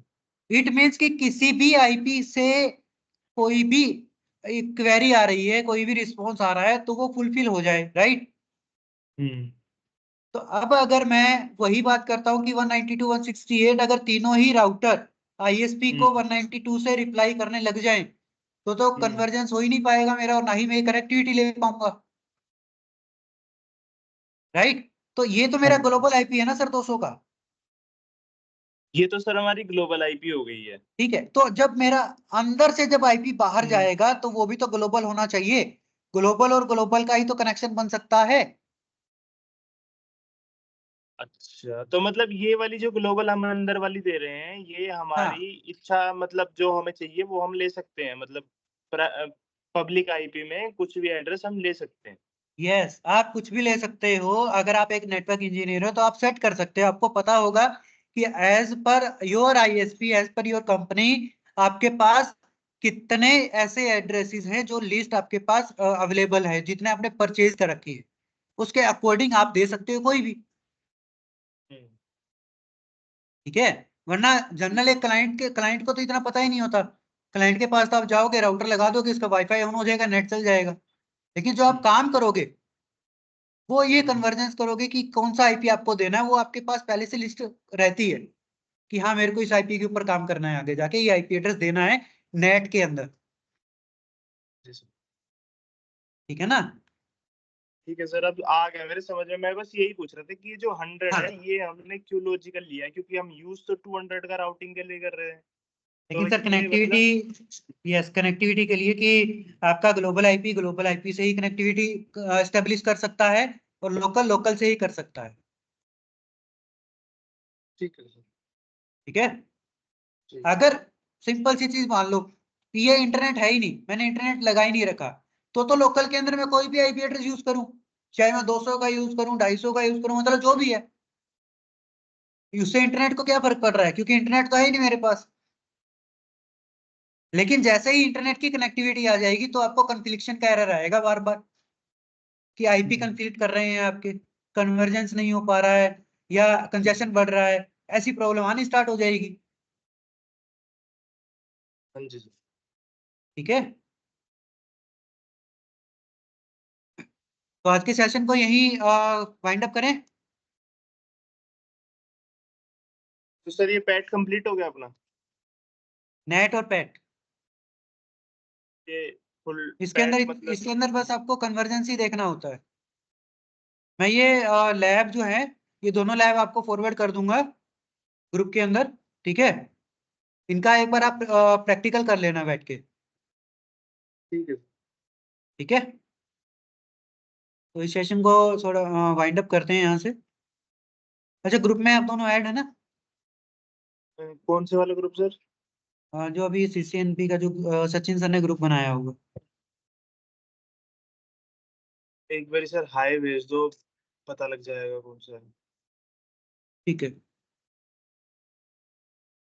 इट मीन्स कि किसी भी आईपी से कोई भी क्वेरी आ रही है, कोई भी रिस्पॉन्स आ रहा है, तो वो फुलफिल हो जाए, राइट। तो अब अगर मैं वही बात करता हूं कि 192.168 अगर तीनों ही राउटर आईएसपी को 192 से रिप्लाई करने लग जाएं, तो कन्वर्जेंस हो ही नहीं पाएगा मेरा, और ना ही मैं कनेक्टिविटी ले पाऊंगा, राइट। तो ये तो मेरा ग्लोबल आईपी है ना सर 200 का, ये तो सर हमारी ग्लोबल आईपी हो गई है। ठीक है। तो जब मेरा अंदर से जब आईपी बाहर जाएगा तो वो भी तो ग्लोबल होना चाहिए। ग्लोबल और ग्लोबल का ही तो कनेक्शन बन सकता है। अच्छा, तो मतलब ये वाली जो ग्लोबल हम अंदर वाली दे रहे हैं, ये हाँ, हमारी इच्छा, मतलब जो हमें चाहिए वो हम ले सकते हैं, मतलब पब्लिक आईपी में कुछ भी एड्रेस हम ले सकते हैं। यस, आप कुछ भी ले सकते हो। अगर आप एक नेटवर्क इंजीनियर हो तो आप सेट कर सकते हो। आपको पता होगा कि as per your ISP, as per your company, आपके पास कितने ऐसे एड्रेसेस हैं जो लिस्ट आपके पास अवेलेबल है, जितने आपने परचेज कर रखी है, उसके अकॉर्डिंग आप दे सकते हो कोई भी, ठीक है। वरना जनरल एक क्लाइंट को तो इतना पता ही नहीं होता। क्लाइंट के पास तो आप जाओगे, राउटर लगा दोगे, इसका वाईफाई ऑन हो जाएगा, नेट चल जाएगा। लेकिन जो आप काम करोगे वो ये कन्वर्जेंस करोगे कि कौन सा आईपी आपको देना है, वो आपके पास पहले से लिस्ट रहती है कि हाँ मेरे को इस आईपी के ऊपर काम करना है, आगे जाके ये आईपी एड्रेस देना है नेट के अंदर। जी सर। ठीक है ना? ठीक है सर, अब आ गया मेरे समझ में। मैं बस यही पूछ रहा था कि ये जो 100 हाँ। है ये हमने क्यों लॉजिकल लिया है, क्योंकि हम यूज तो 200 का राउटिंग के लिए कर रहे हैं। लेकिन तो सर ये मतलब कनेक्टिविटी, यस कनेक्टिविटी के लिए कि आपका ग्लोबल आईपी से ही कनेक्टिविटी एस्टेब्लिश कर सकता है और लोकल से ही कर सकता है। ठीक है सर। ठीक है? जी। अगर सिंपल सी चीज मान लो कि ये इंटरनेट है ही नहीं, मैंने इंटरनेट लगा ही नहीं रखा, तो लोकल के अंदर मैं कोई भी आईपी एड्रेस यूज करूं, चाहे मैं 200 का यूज करूं, 250 का यूज करूं, मतलब जो भी है, उससे इंटरनेट को क्या फर्क पड़ रहा है, क्योंकि इंटरनेट तो है ही नहीं मेरे पास। लेकिन जैसे ही इंटरनेट की कनेक्टिविटी आ जाएगी तो आपको कन्फ्लिक्शन का एरर आएगा बार बार कि आईपी कन्फ्लिक्ट कर रहे हैं आपके, कन्वर्जेंस नहीं हो पा रहा है या कंजेशन बढ़ रहा है, ऐसी प्रॉब्लम आनी स्टार्ट हो जाएगी। हाँ जी सर। ठीक है? तो आज के सेशन को यहीं वाइंड अप करें। तो सर ये पैट कंप्लीट हो गया अपना, नेट और पैट ये फुल इसके पैट अंदर, मतलब। इसके अंदर बस आपको कन्वर्जेंस ही देखना होता है। मैं ये लैब जो है, ये दोनों लैब आपको फॉरवर्ड कर दूंगा ग्रुप के अंदर। ठीक है? इनका एक बार आप प्रैक्टिकल कर लेना बैठ के। ठीक है। ठीक है? तो इस सेशन को थोड़ा वाइंड अप करते हैं यहाँ से। अच्छा, ग्रुप में आप दोनों ऐड है ना? कौन से वाला ग्रुप सर? जो अभी सीसीएनपी का जो सचिन सर ने ग्रुप बनाया होगा। एक बार सर हाय भेज दो, पता लग जाएगा कौन सा है। ठीक है।